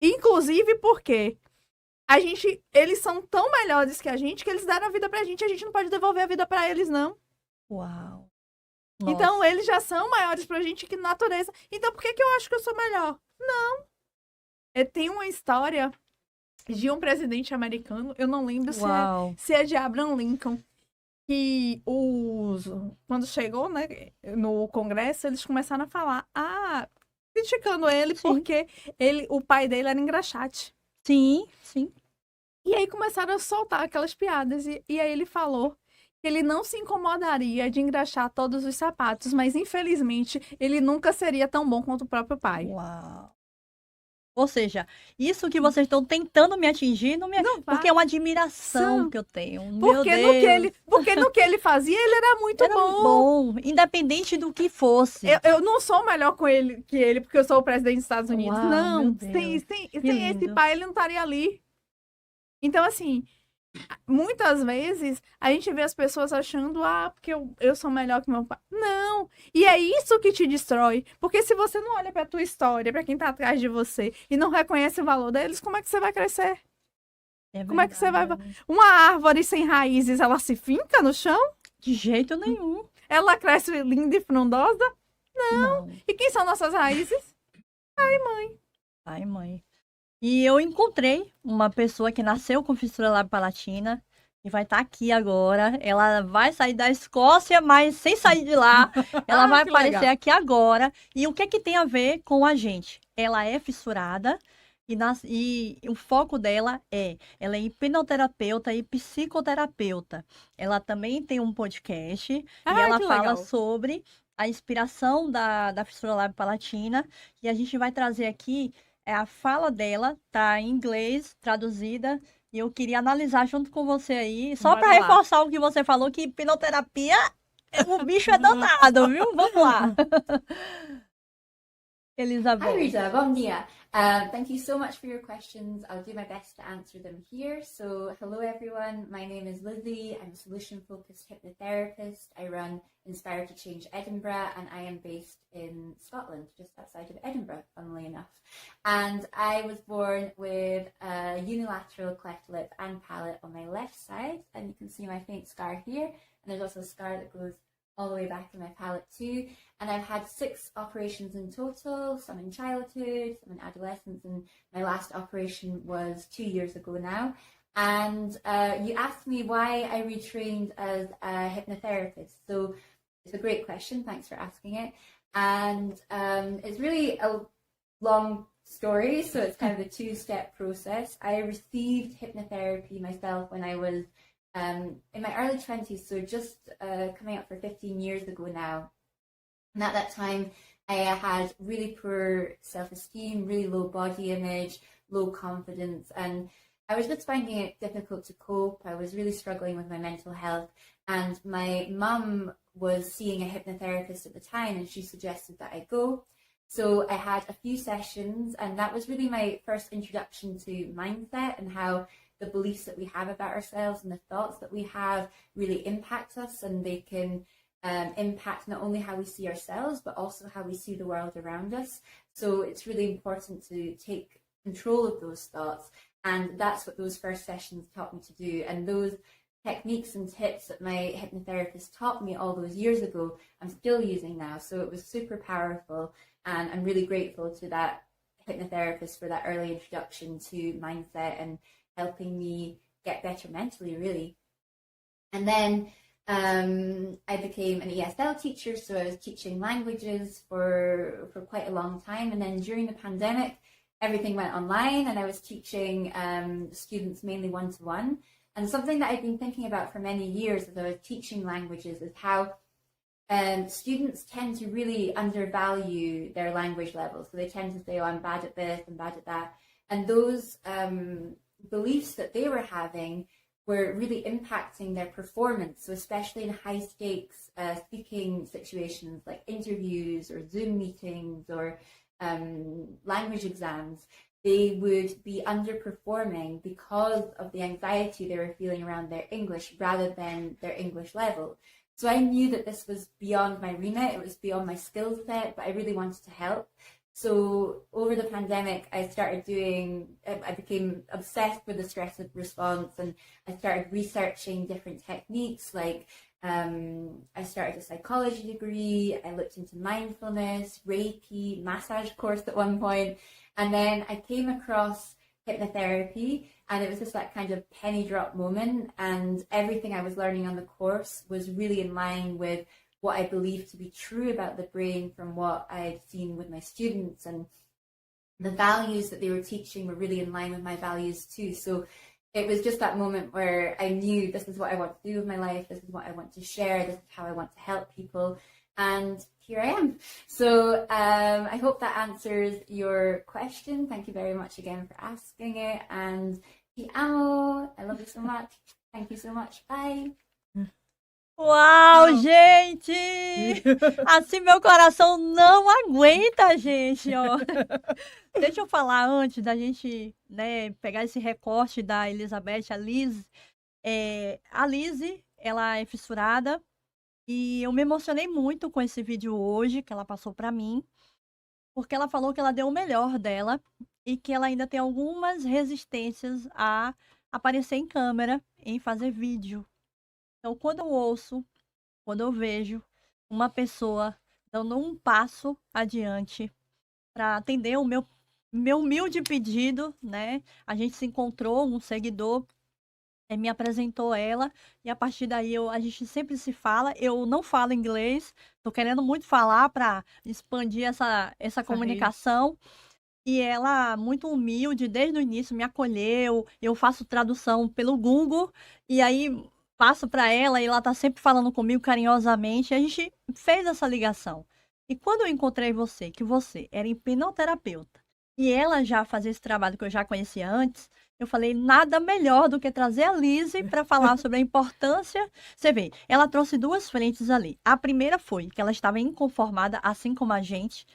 [SPEAKER 2] Inclusive porque eles são tão melhores que a gente que eles deram a vida pra gente. A gente não pode devolver a vida pra eles, não.
[SPEAKER 1] Uau.
[SPEAKER 2] Então,
[SPEAKER 1] Nossa.
[SPEAKER 2] eles já são maiores pra gente que natureza. Então, por que eu acho que eu sou melhor? Não. Tem uma história de um presidente americano, eu não lembro
[SPEAKER 1] Uau.
[SPEAKER 2] se é de Abraham Lincoln, que quando chegou, né, no Congresso, eles começaram a falar, criticando ele
[SPEAKER 1] Sim.
[SPEAKER 2] porque o pai dele era engraxate.
[SPEAKER 1] Sim, sim.
[SPEAKER 2] E aí começaram a soltar aquelas piadas, e aí ele falou que ele não se incomodaria de engraxar todos os sapatos, mas infelizmente ele nunca seria tão bom quanto o próprio pai.
[SPEAKER 1] Uau. Ou seja, isso que vocês estão tentando me atingir, não me...
[SPEAKER 2] Não vai.
[SPEAKER 1] porque é uma admiração
[SPEAKER 2] Sim.
[SPEAKER 1] que eu tenho. Meu
[SPEAKER 2] Porque
[SPEAKER 1] Deus.
[SPEAKER 2] no que ele fazia, ele era muito
[SPEAKER 1] Era
[SPEAKER 2] bom.
[SPEAKER 1] bom, independente do que fosse.
[SPEAKER 2] Eu não sou melhor que ele, porque eu sou o presidente dos Estados Unidos.
[SPEAKER 1] Uau,
[SPEAKER 2] não,
[SPEAKER 1] meu Deus.
[SPEAKER 2] sem
[SPEAKER 1] Que
[SPEAKER 2] esse
[SPEAKER 1] lindo.
[SPEAKER 2] pai, ele não estaria ali. Então, assim, muitas vezes a gente vê as pessoas achando, porque eu sou melhor que meu pai. Não! E é isso que te destrói. Porque se você não olha pra tua história, pra quem tá atrás de você, e não reconhece o valor deles, como é que você vai crescer? Como é que você vai...
[SPEAKER 1] verdade.
[SPEAKER 2] Uma árvore sem raízes, ela se finca no chão?
[SPEAKER 1] De jeito nenhum.
[SPEAKER 2] Ela cresce linda e frondosa?
[SPEAKER 1] Não.
[SPEAKER 2] E quem são nossas raízes?
[SPEAKER 1] Ai, mãe. E eu encontrei uma pessoa que nasceu com fissura labiopalatina e vai estar aqui agora. Ela vai sair da Escócia, mas sem sair de lá. Ela vai
[SPEAKER 2] que
[SPEAKER 1] aparecer
[SPEAKER 2] legal.
[SPEAKER 1] aqui agora. E o que é que tem a ver com a gente? Ela é fissurada e o foco dela ela é hipnoterapeuta e psicoterapeuta. Ela também tem um podcast e ela
[SPEAKER 2] Que
[SPEAKER 1] fala
[SPEAKER 2] legal.
[SPEAKER 1] sobre a inspiração da fissura labiopalatina. E a gente vai trazer aqui a fala dela, tá em inglês, traduzida, e eu queria analisar junto com você aí, só
[SPEAKER 2] Bora
[SPEAKER 1] para
[SPEAKER 2] lá.
[SPEAKER 1] reforçar o que você falou, que hipnoterapia, o bicho é danado, viu? Vamos lá.
[SPEAKER 5] Hi
[SPEAKER 1] Elizabeth.
[SPEAKER 5] Rita, bom dia. Thank you so much for your questions. I'll do my best to answer them here. So, hello everyone. My name is Lizzie. I'm a solution-focused hypnotherapist. I run Inspire to Change Edinburgh, and I am based in Scotland, just outside of Edinburgh, funnily enough. And I was born with a unilateral cleft lip and palate on my left side, and you can see my faint scar here. And there's also a scar that goes all the way back in my palate too. And I've had 6 operations in total, some in childhood, some in adolescence, and my last operation was 2 years ago now. And you asked me why I retrained as a hypnotherapist. So it's a great question, thanks for asking it. And it's really a long story, so it's kind of a 2-step process. I received hypnotherapy myself when I was in my early 20s, so just coming up for 15 years ago now. And at that time, I had really poor self-esteem, really low body image, low confidence, and I was just finding it difficult to cope. I was really struggling with my mental health, and my mum was seeing a hypnotherapist at the time, and she suggested that I go. So I had a few sessions, and that was really my first introduction to mindset and how the beliefs that we have about ourselves and the thoughts that we have really impact us, and they can impact not only how we see ourselves, but also how we see the world around us. So it's really important to take control of those thoughts. And that's what those first sessions taught me to do. And those techniques and tips that my hypnotherapist taught me all those years ago, I'm still using now. So it was super powerful. And I'm really grateful to that hypnotherapist for that early introduction to mindset and helping me get better mentally, really. And then I became an ESL teacher, so I was teaching languages for quite a long time. And then during the pandemic, everything went online, and I was teaching students mainly one-to-one. And something that I've been thinking about for many years as I was teaching languages is how students tend to really undervalue their language levels. So they tend to say, oh, I'm bad at this, I'm bad at that. And those beliefs that they were having were really impacting their performance. So especially in high stakes speaking situations like interviews or Zoom meetings or language exams, they would be underperforming because of the anxiety they were feeling around their English rather than their English level. So I knew that this was beyond my remit, it was beyond my skill set, but I really wanted to help. So over the pandemic, I became obsessed with the stress response, and I started researching different techniques. Like I started a psychology degree, I looked into mindfulness, Reiki, massage course at one point, and then I came across hypnotherapy, and it was just that kind of penny drop moment, and everything I was learning on the course was really in line with what I believed to be true about the brain from what I'd seen with my students, and the values that they were teaching were really in line with my values too. So it was just that moment where I knew this is what I want to do with my life, this is what I want to share, this is how I want to help people, and here I am. So I hope that answers your question. Thank you very much again for asking it, and te amo, I love you so much. Thank you so much. Bye.
[SPEAKER 1] Uau, gente! Assim meu coração não aguenta, gente, ó. Deixa eu falar antes da gente, né, pegar esse recorte da Elizabeth, a Liz. A Liz, ela é fissurada e eu me emocionei muito com esse vídeo hoje que ela passou pra mim, porque ela falou que ela deu o melhor dela e que ela ainda tem algumas resistências a aparecer em câmera, em fazer vídeo. Então, quando eu ouço, quando eu vejo uma pessoa dando um passo adiante para atender o meu humilde pedido, né? A gente se encontrou, um seguidor me apresentou ela, e a partir daí a gente sempre se fala. Eu não falo inglês, tô querendo muito falar para expandir essa comunicação. E ela, muito humilde, desde o início, me acolheu. Eu faço tradução pelo Google, e aí passo para ela e ela tá sempre falando comigo carinhosamente. A gente fez essa ligação. E quando eu encontrei você, que você era hipnoterapeuta, e ela já fazia esse trabalho que eu já conhecia antes, eu falei, nada melhor do que trazer a Lizzy para falar sobre a importância. Você vê, ela trouxe duas frentes ali. A primeira foi que ela estava inconformada, assim como a gente,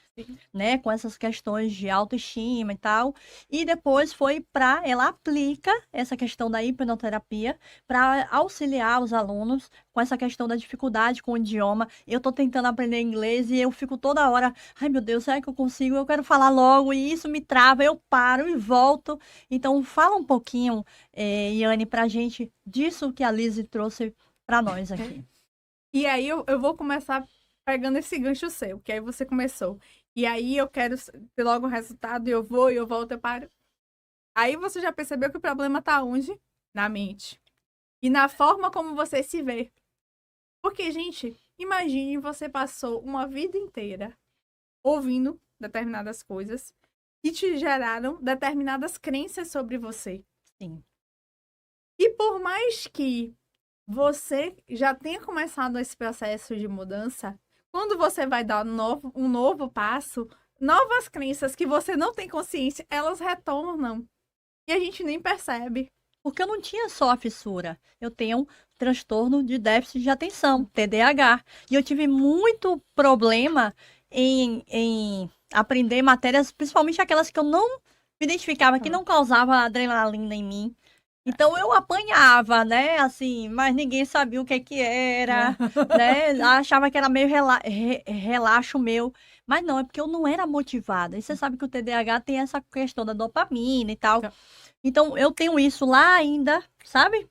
[SPEAKER 1] né, com essas questões de autoestima e tal. E depois foi para ela aplica essa questão da hipnoterapia para auxiliar os alunos com essa questão da dificuldade com o idioma. Eu estou tentando aprender inglês e eu fico toda hora, ai meu Deus, será que eu consigo? Eu quero falar logo e isso me trava, eu paro e volto. Então fala um pouquinho, Yane, pra gente disso que a Lizzy trouxe para nós aqui.
[SPEAKER 2] E aí eu vou começar pegando esse gancho seu, que aí você começou. E aí eu quero ter logo o resultado, e eu vou, e eu volto, eu paro. Aí você já percebeu que o problema tá onde? Na mente. E na forma como você se vê. Porque, gente, imagine você passou uma vida inteira ouvindo determinadas coisas que te geraram determinadas crenças sobre você.
[SPEAKER 1] Sim.
[SPEAKER 2] E por mais que você já tenha começado esse processo de mudança, quando você vai dar um novo passo, novas crenças que você não tem consciência, elas retornam. E a gente nem percebe.
[SPEAKER 1] Porque eu não tinha só a fissura. Eu tenho um transtorno de déficit de atenção, TDAH. E eu tive muito problema em aprender matérias, principalmente aquelas que eu não me identificava, que não causavam adrenalina em mim. Então eu apanhava, né, assim, mas ninguém sabia o que era, né, achava que era meio relaxo meu, mas não, é porque eu não era motivada. E você sabe que o TDAH tem essa questão da dopamina e tal, então eu tenho isso lá ainda, sabe?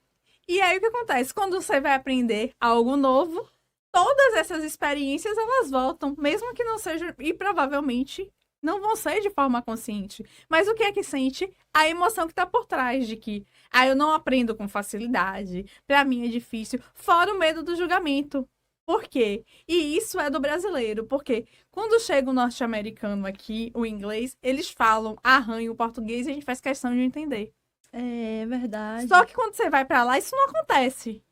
[SPEAKER 2] E aí o que acontece? Quando você vai aprender algo novo, todas essas experiências elas voltam, mesmo que não seja, e provavelmente Não vão ser de forma consciente. Mas o que é que sente? A emoção que tá por trás de que, eu não aprendo com facilidade, pra mim é difícil, fora o medo do julgamento. Por quê? E isso é do brasileiro, porque quando chega o norte-americano aqui, o inglês, eles falam, arranham o português e a gente faz questão de entender.
[SPEAKER 1] É verdade.
[SPEAKER 2] Só que quando você vai pra lá, isso não acontece.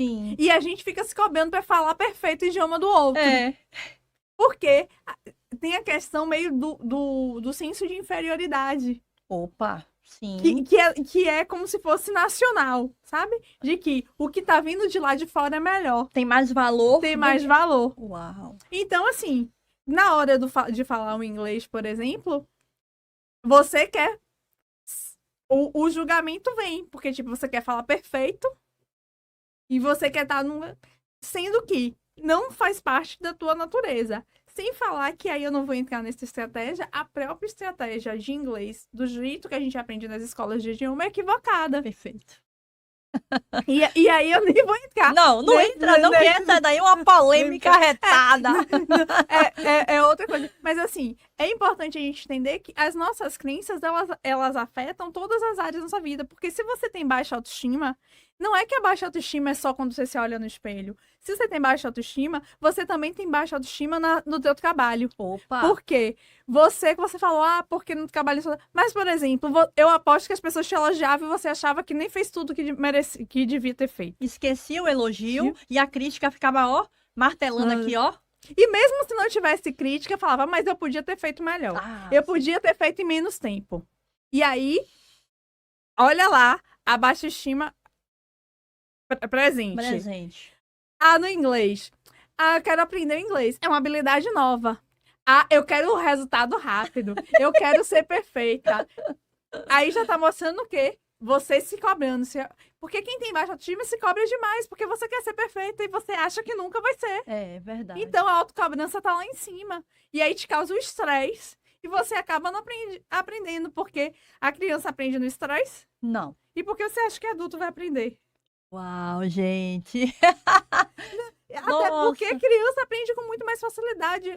[SPEAKER 1] Sim.
[SPEAKER 2] E a gente fica se cobrando pra falar perfeito o idioma do outro.
[SPEAKER 1] É.
[SPEAKER 2] Porque tem a questão meio do senso de inferioridade.
[SPEAKER 1] Opa, sim.
[SPEAKER 2] Que é como se fosse nacional, sabe? De que o que tá vindo de lá de fora é melhor.
[SPEAKER 1] Tem mais valor.
[SPEAKER 2] Tem mais valor.
[SPEAKER 1] Uau.
[SPEAKER 2] Então, assim, na hora de falar o inglês, por exemplo, você quer... O julgamento vem, porque, tipo, você quer falar perfeito e você quer estar sendo que não faz parte da tua natureza. Sem falar que aí eu não vou entrar nessa estratégia, a própria estratégia de inglês, do jeito que a gente aprende nas escolas de idioma, é equivocada.
[SPEAKER 1] Perfeito.
[SPEAKER 2] E aí eu nem vou entrar.
[SPEAKER 1] Não entra, não, que essa daí é uma polêmica arretada.
[SPEAKER 2] É outra coisa. Mas assim, é importante a gente entender que as nossas crenças, elas afetam todas as áreas da nossa vida. Porque se você tem baixa autoestima, não é que a baixa autoestima é só quando você se olha no espelho. Se você tem baixa autoestima, você também tem baixa autoestima no teu trabalho.
[SPEAKER 1] Opa.
[SPEAKER 2] Por quê? Você falou, porque no trabalho... Mas, por exemplo, eu aposto que as pessoas te elogiavam e você achava que nem fez tudo que devia ter feito.
[SPEAKER 1] Esquecia o elogio e a crítica ficava, ó, martelando aqui, ó.
[SPEAKER 2] E mesmo se não tivesse crítica, falava, mas eu podia ter feito melhor. Eu podia ter feito em menos tempo. E aí, olha lá, a baixa estima presente. No inglês. Eu quero aprender inglês. É uma habilidade nova. Eu quero o resultado rápido. Eu quero ser perfeita. Aí já tá mostrando o quê? Você se cobrando. Porque quem tem baixa autoestima se cobra demais. Porque você quer ser perfeita e você acha que nunca vai ser.
[SPEAKER 1] É verdade.
[SPEAKER 2] Então a autocobrança tá lá em cima. E aí te causa o estresse. E você acaba não aprendendo. Porque a criança aprende no estresse.
[SPEAKER 1] Não.
[SPEAKER 2] E porque você acha que adulto vai aprender.
[SPEAKER 1] Uau, gente.
[SPEAKER 2] Até porque a criança aprende com muito mais facilidade.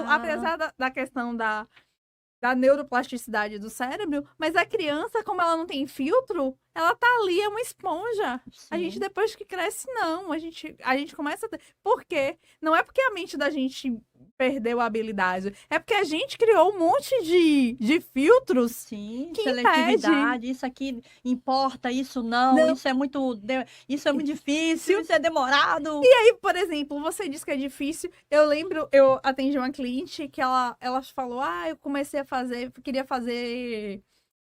[SPEAKER 2] Apesar da questão da neuroplasticidade do cérebro, mas a criança, como ela não tem filtro, ela tá ali, é uma esponja.
[SPEAKER 1] Sim.
[SPEAKER 2] A gente, depois que cresce, não. A gente começa a ter... Por quê? Não é porque a mente da gente perdeu a habilidade. É porque a gente criou um monte de filtros.
[SPEAKER 1] Sim,
[SPEAKER 2] que
[SPEAKER 1] seletividade.
[SPEAKER 2] impede.
[SPEAKER 1] Isso aqui importa, isso não. Isso é muito difícil, isso é demorado.
[SPEAKER 2] E aí, por exemplo, você disse que é difícil. Eu lembro, eu atendi uma cliente que ela falou, eu queria fazer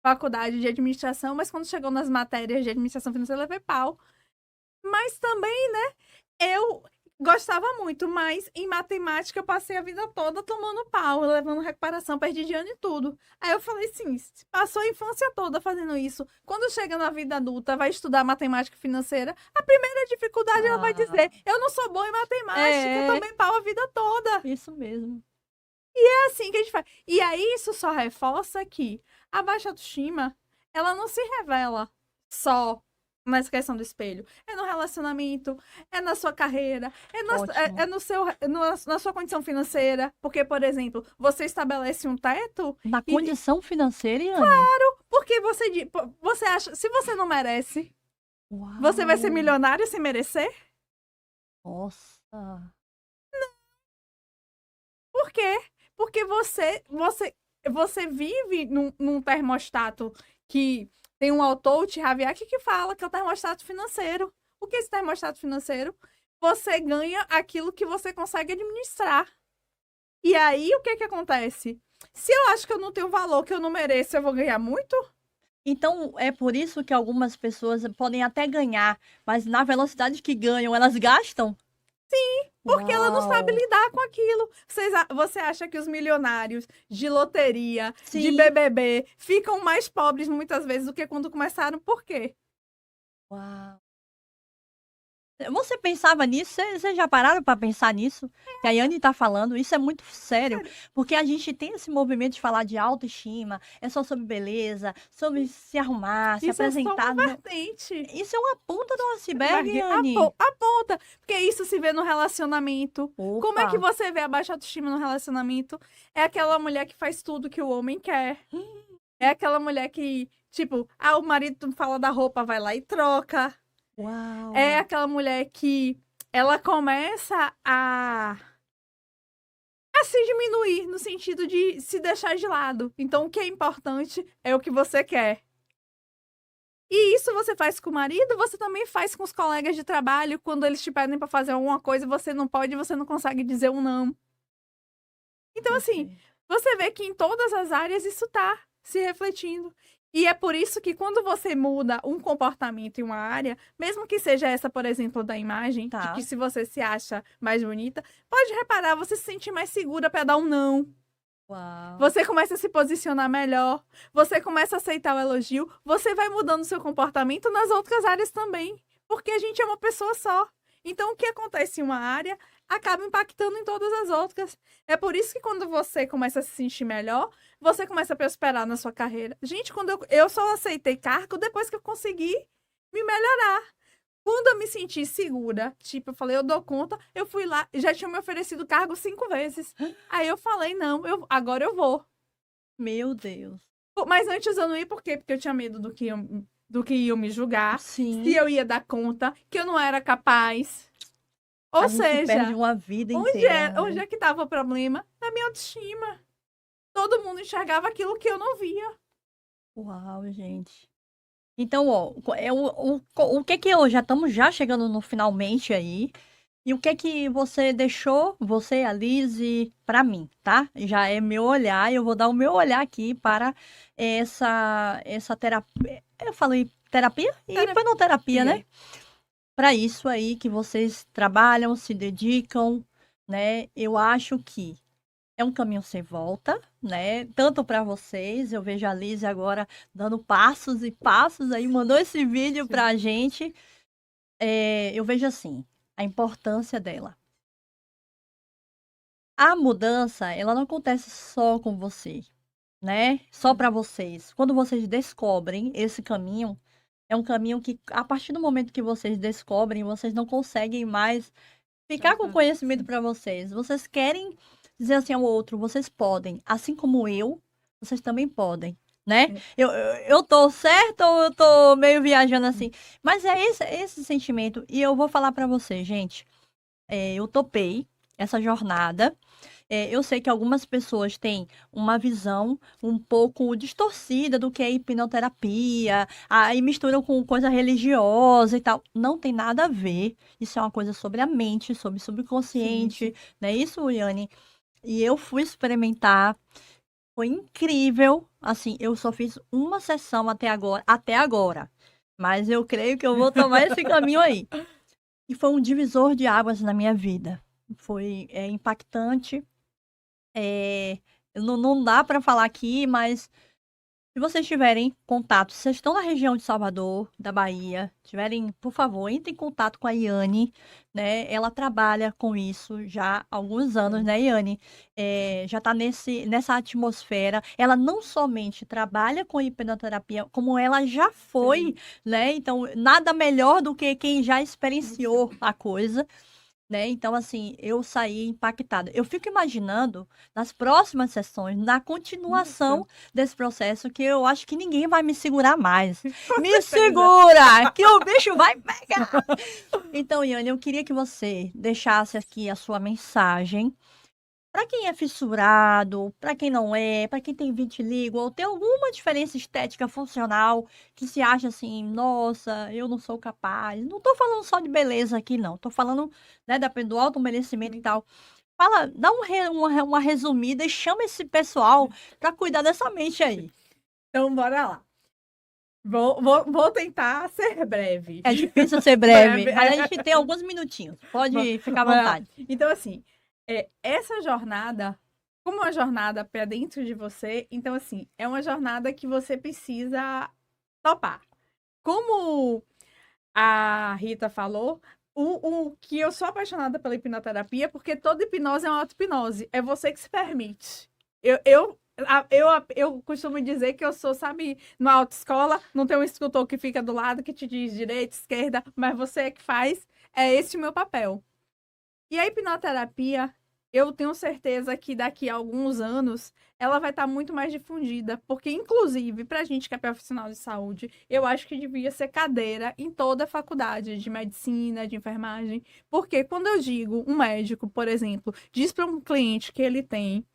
[SPEAKER 2] faculdade de administração, mas quando chegou nas matérias de administração financeira, eu levei pau. Mas também, né, eu gostava muito, mas em matemática eu passei a vida toda tomando pau, levando recuperação, perdi de ano e tudo. Aí eu falei assim, se passou a infância toda fazendo isso, quando chega na vida adulta, vai estudar matemática financeira, a primeira dificuldade ela vai dizer, eu não sou boa em matemática, eu tomei pau a vida toda.
[SPEAKER 1] Isso mesmo.
[SPEAKER 2] E é assim que a gente faz. E aí isso só reforça que a baixa autoestima, ela não se revela só nessa questão do espelho. É no relacionamento, é na sua carreira, na sua condição financeira. Porque, por exemplo, você estabelece um teto...
[SPEAKER 1] Na condição financeira, Iane?
[SPEAKER 2] Claro! Porque você acha... Se você não merece, você vai ser milionário sem merecer?
[SPEAKER 1] Nossa!
[SPEAKER 2] Não. Por quê? Porque você vive num termostato que... Tem um autor, o Tchihaviak, que fala que é o termostato financeiro. O que é esse termostato financeiro? Você ganha aquilo que você consegue administrar. E aí, o que acontece? Se eu acho que eu não tenho valor, que eu não mereço, eu vou ganhar muito?
[SPEAKER 1] Então, é por isso que algumas pessoas podem até ganhar, mas na velocidade que ganham, elas gastam?
[SPEAKER 2] Sim, porque ela não sabe lidar com aquilo. Você acha que os milionários de loteria, de BBB, ficam mais pobres muitas vezes do que quando começaram? Por quê?
[SPEAKER 1] Uau! Você pensava nisso? Vocês já pararam para pensar nisso? Que a Yane tá falando, isso é muito sério, porque a gente tem esse movimento de falar de autoestima, é só sobre beleza, sobre se arrumar, se
[SPEAKER 2] Isso é só
[SPEAKER 1] apresentar.
[SPEAKER 2] uma vertente.
[SPEAKER 1] Isso é uma ponta do iceberg, Yane.
[SPEAKER 2] Aponta. Porque isso se vê no relacionamento. Como é que
[SPEAKER 1] Opa.
[SPEAKER 2] você vê a baixa autoestima no relacionamento? É aquela mulher que faz tudo que o homem quer. É aquela mulher que, tipo, o marido fala da roupa, vai lá e troca.
[SPEAKER 1] Uau.
[SPEAKER 2] É aquela mulher que ela começa a se diminuir no sentido de se deixar de lado. Então, o que é importante é o que você quer. E isso você faz com o marido, você também faz com os colegas de trabalho, quando eles te pedem para fazer alguma coisa e você não pode, você não consegue dizer um não. Então, assim, você vê que em todas as áreas isso tá se refletindo. E é por isso que quando você muda um comportamento em uma área, mesmo que seja essa, por exemplo, da imagem,
[SPEAKER 1] Tá.
[SPEAKER 2] de que se você se acha mais bonita, pode reparar, você se sente mais segura para dar um não.
[SPEAKER 1] Uau.
[SPEAKER 2] Você começa a se posicionar melhor, você começa a aceitar o elogio, você vai mudando o seu comportamento nas outras áreas também, porque a gente é uma pessoa só. Então, o que acontece em uma área acaba impactando em todas as outras. É por isso que quando você começa a se sentir melhor, você começa a prosperar na sua carreira. Gente, quando eu só aceitei cargo depois que eu consegui me melhorar. Quando eu me senti segura, tipo, eu falei, eu dou conta, eu fui lá, já tinha me oferecido cargo 5 vezes. Aí eu falei, não, agora eu vou.
[SPEAKER 1] Meu Deus.
[SPEAKER 2] Mas antes eu não ia, por quê? Porque eu tinha medo do que iam me julgar,
[SPEAKER 1] Sim.
[SPEAKER 2] se eu ia dar conta, que eu não era capaz. Ou
[SPEAKER 1] A gente
[SPEAKER 2] seja,
[SPEAKER 1] perde uma vida inteira.
[SPEAKER 2] onde é que estava o problema? Na minha autoestima. Todo mundo enxergava aquilo que eu não via.
[SPEAKER 1] Uau, gente. Então, ó, o que que eu já estamos já chegando no finalmente aí. E o que que você deixou, você, Alice, para mim, tá? Já é meu olhar, eu vou dar o meu olhar aqui para essa terapia. Eu falei terapia e foi não terapia, né? Para isso aí que vocês trabalham, se dedicam, né? Eu acho que é um caminho sem volta, né? Tanto para vocês, eu vejo a Liz agora dando passos e passos aí, mandou esse vídeo para a gente. Eu vejo assim, a importância dela. A mudança, ela não acontece só com você, né? Só para vocês. Quando vocês descobrem esse caminho, é um caminho que, a partir do momento que vocês descobrem, vocês não conseguem mais ficar com conhecimento para vocês. Vocês querem dizer assim ao outro, vocês podem, assim como eu, vocês também podem, né? Eu tô certo ou eu tô meio viajando assim? Mas é esse sentimento. E eu vou falar para vocês, gente, eu topei essa jornada. Eu sei que algumas pessoas têm uma visão um pouco distorcida do que é hipnoterapia, aí misturam com coisa religiosa e tal. Não tem nada a ver. Isso é uma coisa sobre a mente, sobre o subconsciente, não é isso, Yane? E eu fui experimentar, foi incrível. Assim, eu só fiz uma sessão até agora. Mas eu creio que eu vou tomar esse caminho aí. E foi um divisor de águas na minha vida. Foi impactante. Não dá para falar aqui, mas se vocês tiverem contato, se vocês estão na região de Salvador, da Bahia, tiverem, por favor, entre em contato com a Yane, né? Ela trabalha com isso já há alguns anos, né, Yane? Já está nessa atmosfera. Ela não somente trabalha com hipnoterapia, como ela já foi, né? Então, nada melhor do que quem já experienciou a coisa. Né? Então, assim, eu saí impactada. Eu fico imaginando nas próximas sessões, na continuação desse processo, que eu acho que ninguém vai me segurar mais. Me segura, que o bicho vai pegar. Então, Yane, eu queria que você deixasse aqui a sua mensagem para quem é fissurado, para quem não é, para quem tem vitiligo, ou tem alguma diferença estética funcional, que se acha assim, nossa, eu não sou capaz. Não tô falando só de beleza aqui, não. Tô falando, né, do automerecimento e tal. Fala, dá uma resumida e chama esse pessoal para cuidar dessa mente aí.
[SPEAKER 2] Então, bora lá. Vou tentar ser breve.
[SPEAKER 1] É difícil ser breve, mas a gente tem alguns minutinhos. Pode ficar à vontade.
[SPEAKER 2] Então, assim, essa jornada, como uma jornada para dentro de você, então, assim, é uma jornada que você precisa topar. Como a Rita falou, O que eu sou apaixonada pela hipnoterapia, porque toda hipnose é uma auto-hipnose. É você que se permite. Eu costumo dizer que eu sou, sabe, numa autoescola, não tem um instrutor que fica do lado, que te diz direita, esquerda, mas você é que faz. É esse o meu papel. E a hipnoterapia, eu tenho certeza que daqui a alguns anos ela vai estar muito mais difundida, porque inclusive pra gente que é profissional de saúde, eu acho que devia ser cadeira em toda a faculdade de medicina, de enfermagem, porque quando eu digo um médico, por exemplo, diz para um cliente que ele tem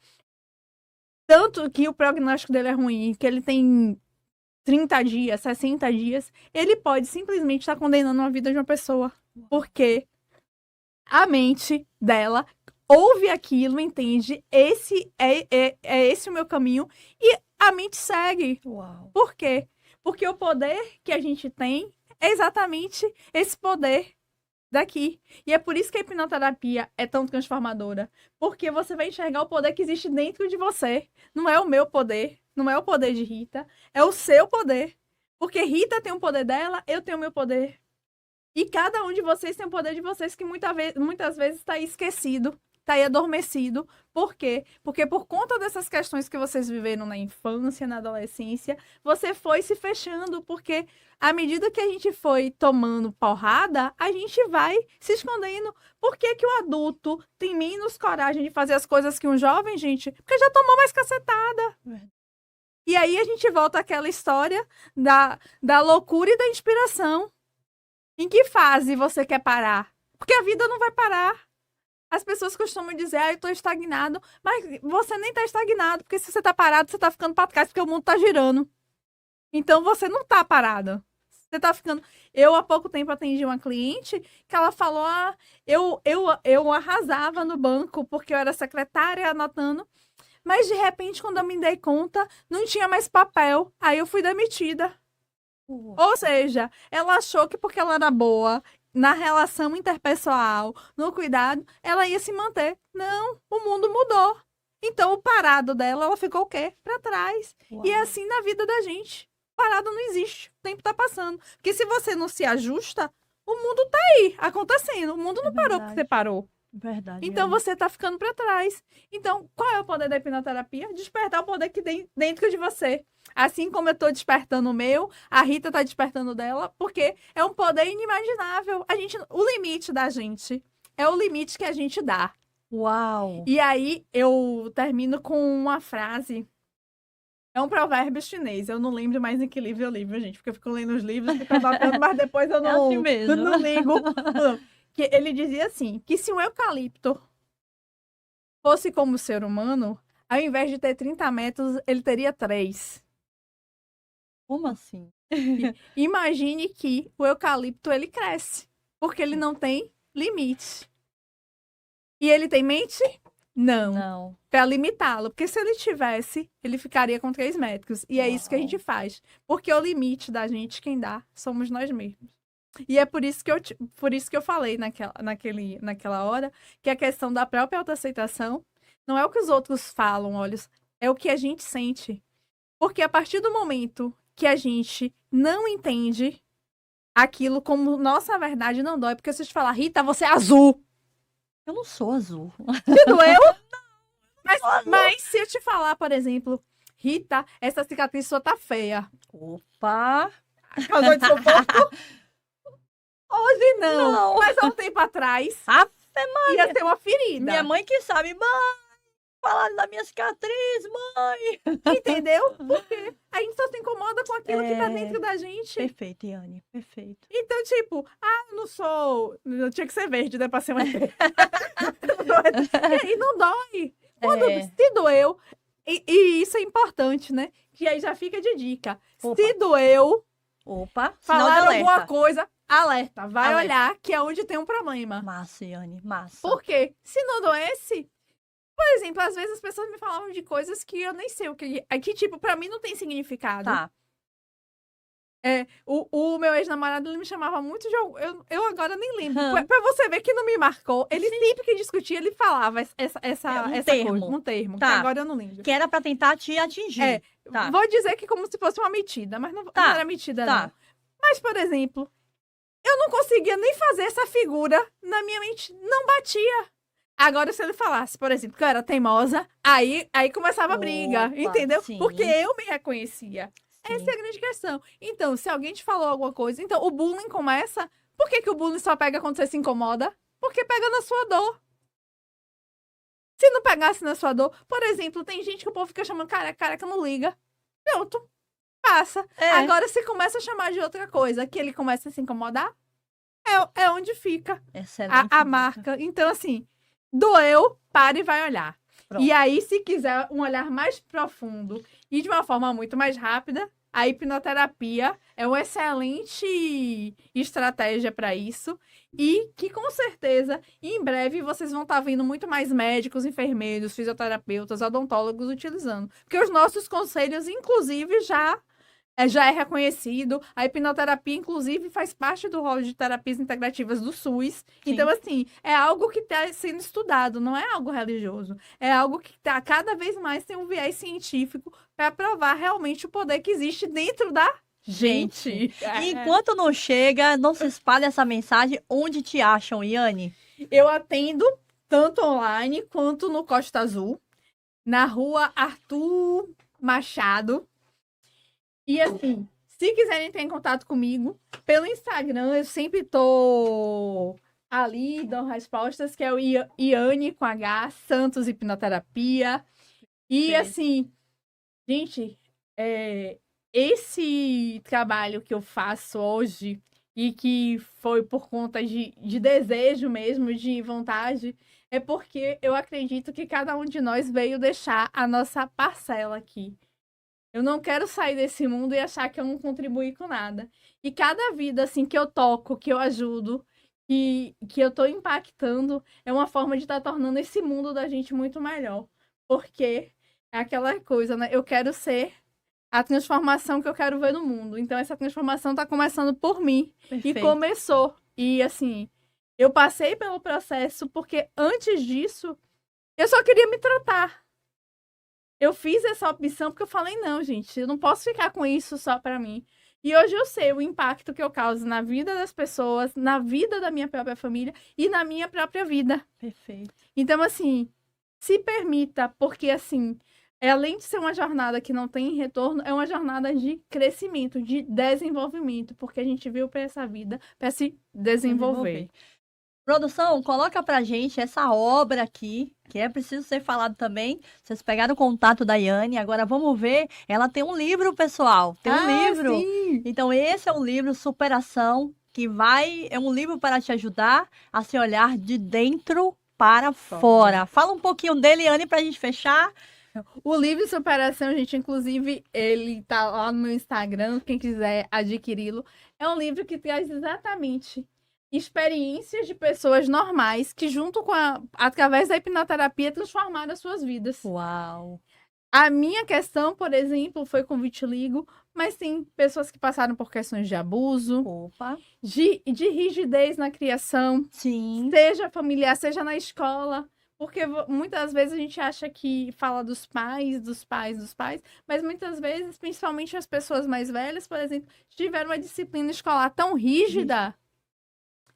[SPEAKER 2] tanto que o prognóstico dele é ruim, que ele tem 30 dias, 60 dias, ele pode simplesmente estar condenando a vida de uma pessoa, porque a mente dela ouve aquilo, entende, esse é esse o meu caminho, e a mente segue.
[SPEAKER 1] Uau.
[SPEAKER 2] Por quê? Porque o poder que a gente tem é exatamente esse poder daqui. E é por isso que a hipnoterapia é tão transformadora. Porque você vai enxergar o poder que existe dentro de você. Não é o meu poder, não é o poder de Rita, é o seu poder. Porque Rita tem o poder dela, eu tenho o meu poder. E cada um de vocês tem o poder de vocês que muitas vezes está aí esquecido, está aí adormecido. Por quê? Porque por conta dessas questões que vocês viveram na infância, na adolescência, você foi se fechando, porque à medida que a gente foi tomando porrada, a gente vai se escondendo. Por que que o adulto tem menos coragem de fazer as coisas que um jovem, gente? Porque já tomou mais cacetada. E aí a gente volta àquela história da loucura e da inspiração. Em que fase você quer parar? Porque a vida não vai parar. As pessoas costumam dizer, eu tô estagnado. Mas você nem tá estagnado, porque se você tá parado, você tá ficando pra trás, porque o mundo tá girando. Então, você não tá parado. Você tá ficando... Eu, há pouco tempo, atendi uma cliente que ela falou, eu arrasava no banco, porque eu era secretária anotando. Mas, de repente, quando eu me dei conta, não tinha mais papel. Aí eu fui demitida. Ou seja, ela achou que porque ela era boa na relação interpessoal, no cuidado, ela ia se manter. Não, o mundo mudou. Então, o parado dela, ela ficou o quê? Pra trás.
[SPEAKER 1] Uau.
[SPEAKER 2] E é assim na vida da gente. Parado não existe. O tempo tá passando. Porque se você não se ajusta, o mundo tá aí, acontecendo. O mundo não parou porque você parou.
[SPEAKER 1] Verdade.
[SPEAKER 2] Então,
[SPEAKER 1] Anne.
[SPEAKER 2] você tá ficando pra trás. Então, qual é o poder da hipnoterapia? Despertar o poder que tem dentro de você. Assim como eu tô despertando o meu, a Rita tá despertando o dela, porque é um poder inimaginável. O limite da gente é o limite que a gente dá.
[SPEAKER 1] Uau.
[SPEAKER 2] E aí, eu termino com uma frase. É um provérbio chinês. Eu não lembro mais em que livro eu li, viu, gente? Porque eu fico lendo os livros, fico anotando, mas depois eu não,
[SPEAKER 1] assim mesmo.
[SPEAKER 2] não ligo. Que ele dizia assim, que se um eucalipto fosse como o ser humano, ao invés de ter 30 metros, ele teria 3.
[SPEAKER 1] Como assim?
[SPEAKER 2] Imagine que o eucalipto, ele cresce, porque ele não tem limite. E ele tem mente? Não.
[SPEAKER 1] Não.
[SPEAKER 2] Para limitá-lo, porque se ele tivesse, ele ficaria com 3 metros. E é isso que a
[SPEAKER 1] Uau.
[SPEAKER 2] gente faz. Porque o limite da gente, quem dá, somos nós mesmos. E é por isso que eu falei naquela hora que a questão da própria autoaceitação não é o que os outros falam, olhos, é o que a gente sente. Porque a partir do momento que a gente não entende aquilo como nossa verdade, não dói. Porque se eu te falar, Rita, você é azul.
[SPEAKER 1] Eu não sou azul.
[SPEAKER 2] Te doeu? Mas se eu te falar, por exemplo, Rita, essa cicatriz sua tá feia.
[SPEAKER 1] Opa.
[SPEAKER 2] Causou desconforto? Hoje não.
[SPEAKER 1] Não.
[SPEAKER 2] Mas há um tempo atrás,
[SPEAKER 1] Ave
[SPEAKER 2] ia ter uma ferida.
[SPEAKER 1] Minha mãe que sabe, mãe. Falar da minha cicatriz, mãe.
[SPEAKER 2] Entendeu? Porque a gente só se incomoda com aquilo que tá
[SPEAKER 1] É.
[SPEAKER 2] dentro da gente.
[SPEAKER 1] Perfeito, Yane. Perfeito.
[SPEAKER 2] Então, tipo, eu não sou... Eu tinha que ser verde, né? Pra ser uma... E aí não dói. Quando se doeu... E isso é importante, né? Que aí já fica de dica.
[SPEAKER 1] Opa.
[SPEAKER 2] Se doeu,
[SPEAKER 1] Opa. Sinal de
[SPEAKER 2] falaram
[SPEAKER 1] alerta.
[SPEAKER 2] alguma coisa, alerta. Vai
[SPEAKER 1] Alerta.
[SPEAKER 2] olhar que é onde tem um problema.
[SPEAKER 1] Massa, Yane. Massa.
[SPEAKER 2] Por quê? Se não doesse... Por exemplo, às vezes as pessoas me falavam de coisas que eu nem sei o que... Que, tipo, pra mim não tem significado.
[SPEAKER 1] Tá.
[SPEAKER 2] O meu ex-namorado, ele me chamava muito de... Eu agora nem lembro. Pra você ver que não me marcou. Ele sempre que discutia, ele falava essa
[SPEAKER 1] termo.
[SPEAKER 2] coisa. Um termo.
[SPEAKER 1] Tá.
[SPEAKER 2] Que agora eu não lembro.
[SPEAKER 1] Que era pra tentar te atingir. Tá.
[SPEAKER 2] Vou dizer que como se fosse uma metida. Mas não
[SPEAKER 1] Tá.
[SPEAKER 2] era metida,
[SPEAKER 1] Tá.
[SPEAKER 2] não. Mas, por exemplo... Eu não conseguia nem fazer essa figura na minha mente, não batia. Agora, se ele falasse, por exemplo, que eu era teimosa, aí começava a briga,
[SPEAKER 1] Opa,
[SPEAKER 2] entendeu?
[SPEAKER 1] sim.
[SPEAKER 2] Porque eu me reconhecia.
[SPEAKER 1] Sim.
[SPEAKER 2] Essa é a grande questão. Então, se alguém te falou alguma coisa, então o bullying começa. Por que o bullying só pega quando você se incomoda? Porque pega na sua dor. Se não pegasse na sua dor, por exemplo, tem gente que o povo fica chamando careca, não liga. Pronto, passa.
[SPEAKER 1] É.
[SPEAKER 2] Agora, se começa a chamar de outra coisa, que ele começa a se incomodar, é onde fica
[SPEAKER 1] Excelente
[SPEAKER 2] a
[SPEAKER 1] dica.
[SPEAKER 2] marca. Então, assim, doeu, para e vai olhar.
[SPEAKER 1] Pronto.
[SPEAKER 2] E aí, se quiser um olhar mais profundo e de uma forma muito mais rápida, a hipnoterapia é uma excelente estratégia para isso. E que, com certeza, em breve vocês vão estar vendo muito mais médicos, enfermeiros, fisioterapeutas, odontólogos utilizando. Porque os nossos conselhos, inclusive, já é reconhecido. A hipnoterapia, inclusive, faz parte do rol de terapias integrativas do SUS.
[SPEAKER 1] Sim.
[SPEAKER 2] Então, assim, é algo que está sendo estudado, não é algo religioso. É algo que tá, cada vez mais tem um viés científico para provar realmente o poder que existe dentro da gente.
[SPEAKER 1] E enquanto não chega, não se espalha essa mensagem, onde te acham, Iane?
[SPEAKER 2] Eu atendo tanto online quanto no Costa Azul, na rua Arthur Machado. E assim, se quiserem entrar em contato comigo, pelo Instagram, eu sempre tô ali, dando respostas, que é o Iane com H, Santos Hipnoterapia. E
[SPEAKER 1] Sim.
[SPEAKER 2] assim, gente, esse trabalho que eu faço hoje, e que foi por conta de desejo mesmo, de vontade, é porque eu acredito que cada um de nós veio deixar a nossa parcela aqui. Eu não quero sair desse mundo e achar que eu não contribuí com nada. E cada vida, assim, que eu toco, que eu ajudo, que eu tô impactando, é uma forma de estar tornando esse mundo da gente muito melhor. Porque é aquela coisa, né? Eu quero ser a transformação que eu quero ver no mundo. Então, essa transformação tá começando por mim.
[SPEAKER 1] Perfeito.
[SPEAKER 2] E começou. E, assim, eu passei pelo processo porque antes disso, eu só queria me tratar. Eu fiz essa opção porque eu falei, não, gente, eu não posso ficar com isso só pra mim. E hoje eu sei o impacto que eu causo na vida das pessoas, na vida da minha própria família e na minha própria vida.
[SPEAKER 1] Perfeito.
[SPEAKER 2] Então, assim, se permita, porque, assim, além de ser uma jornada que não tem retorno, é uma jornada de crescimento, de desenvolvimento, porque a gente veio pra essa vida pra se desenvolver.
[SPEAKER 1] Produção, coloca pra gente essa obra aqui, que é preciso ser falado também. Vocês pegaram o contato da Iane, agora vamos ver. Ela tem um livro, pessoal. Tem um livro.
[SPEAKER 2] Sim.
[SPEAKER 1] Então, esse é um livro, Superação, que é um livro para te ajudar a se olhar de dentro para fora. Fala um pouquinho dele, Iane, pra gente fechar.
[SPEAKER 2] O livro de superação, gente, inclusive, ele tá lá no meu Instagram, quem quiser adquiri-lo. É um livro que traz exatamente experiências de pessoas normais que, através da hipnoterapia, transformaram as suas vidas.
[SPEAKER 1] Uau!
[SPEAKER 2] A minha questão, por exemplo, foi com vitiligo, mas tem pessoas que passaram por questões de abuso,
[SPEAKER 1] Opa!
[SPEAKER 2] de rigidez na criação,
[SPEAKER 1] Sim.
[SPEAKER 2] seja familiar, seja na escola. Porque muitas vezes a gente acha que fala dos pais, mas muitas vezes, principalmente as pessoas mais velhas, por exemplo, tiveram uma disciplina escolar tão rígida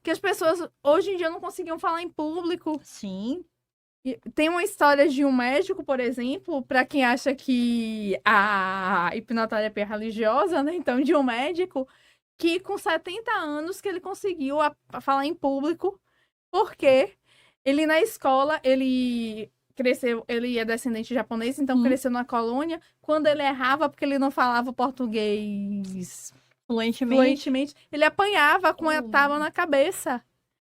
[SPEAKER 2] que as pessoas hoje em dia não conseguiam falar em público.
[SPEAKER 1] Sim.
[SPEAKER 2] Tem uma história de um médico, por exemplo, para quem acha que a hipnoterapia é religiosa, né? Então, de um médico que com 70 anos que ele conseguiu falar em público, porque ele na escola, ele cresceu, ele é descendente japonês, então cresceu na colônia. Quando ele errava, porque ele não falava português fluentemente, ele apanhava com a tábua na cabeça.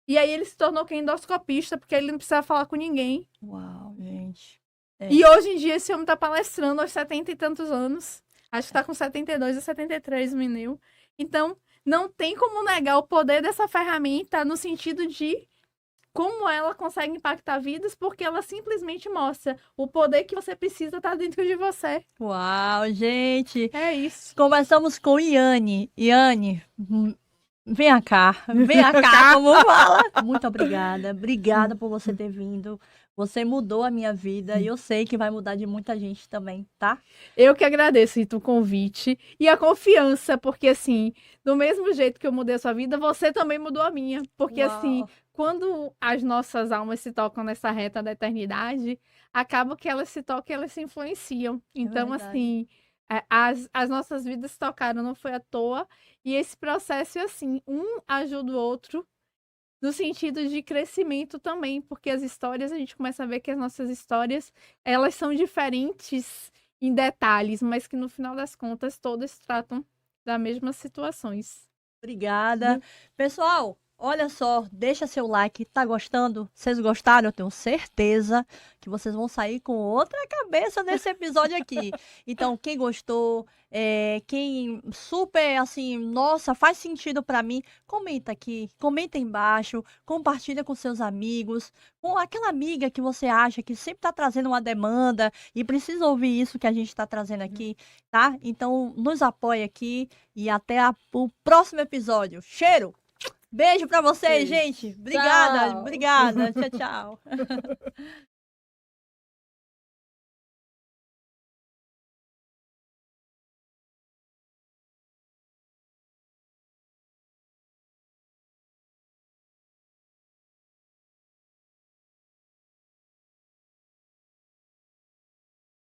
[SPEAKER 2] E aí ele se tornou endoscopista, porque ele não precisava falar com ninguém.
[SPEAKER 1] Uau, gente.
[SPEAKER 2] E hoje em dia esse homem tá palestrando aos 70 e tantos anos. Acho que tá com 72 ou 73, menino. Então, não tem como negar o poder dessa ferramenta no sentido de como ela consegue impactar vidas, porque ela simplesmente mostra o poder que você precisa estar dentro de você.
[SPEAKER 1] Uau, gente.
[SPEAKER 2] É isso.
[SPEAKER 1] Conversamos com Iane. Iane, venha cá, como fala. Muito obrigada. Obrigada por você ter vindo. Você mudou a minha vida e eu sei que vai mudar de muita gente também, tá?
[SPEAKER 2] Eu que agradeço, Rita, o convite e a confiança, porque assim, do mesmo jeito que eu mudei a sua vida, você também mudou a minha. Porque assim,
[SPEAKER 1] Uau.
[SPEAKER 2] quando as nossas almas se tocam nessa reta da eternidade, acaba que elas se tocam e elas se influenciam. Então,
[SPEAKER 1] verdade.
[SPEAKER 2] assim, as nossas vidas se tocaram, não foi à toa. E esse processo é assim, um ajuda o outro no sentido de crescimento também, porque as histórias, a gente começa a ver que as nossas histórias, elas são diferentes em detalhes, mas que no final das contas todas tratam das mesmas situações.
[SPEAKER 1] Obrigada. Pessoal, olha só, deixa seu like, tá gostando? Vocês gostaram? Eu tenho certeza que vocês vão sair com outra cabeça nesse episódio aqui. Então, quem gostou, quem super, assim, nossa, faz sentido pra mim, comenta aqui, comenta aí embaixo, compartilha com seus amigos, com aquela amiga que você acha que sempre tá trazendo uma demanda e precisa ouvir isso que a gente tá trazendo aqui, tá? Então, nos apoia aqui. E até o próximo episódio. Cheiro! Beijo pra vocês,
[SPEAKER 2] Beijo.
[SPEAKER 1] gente. Obrigada,
[SPEAKER 2] Tchau.
[SPEAKER 1] obrigada. Tchau, tchau.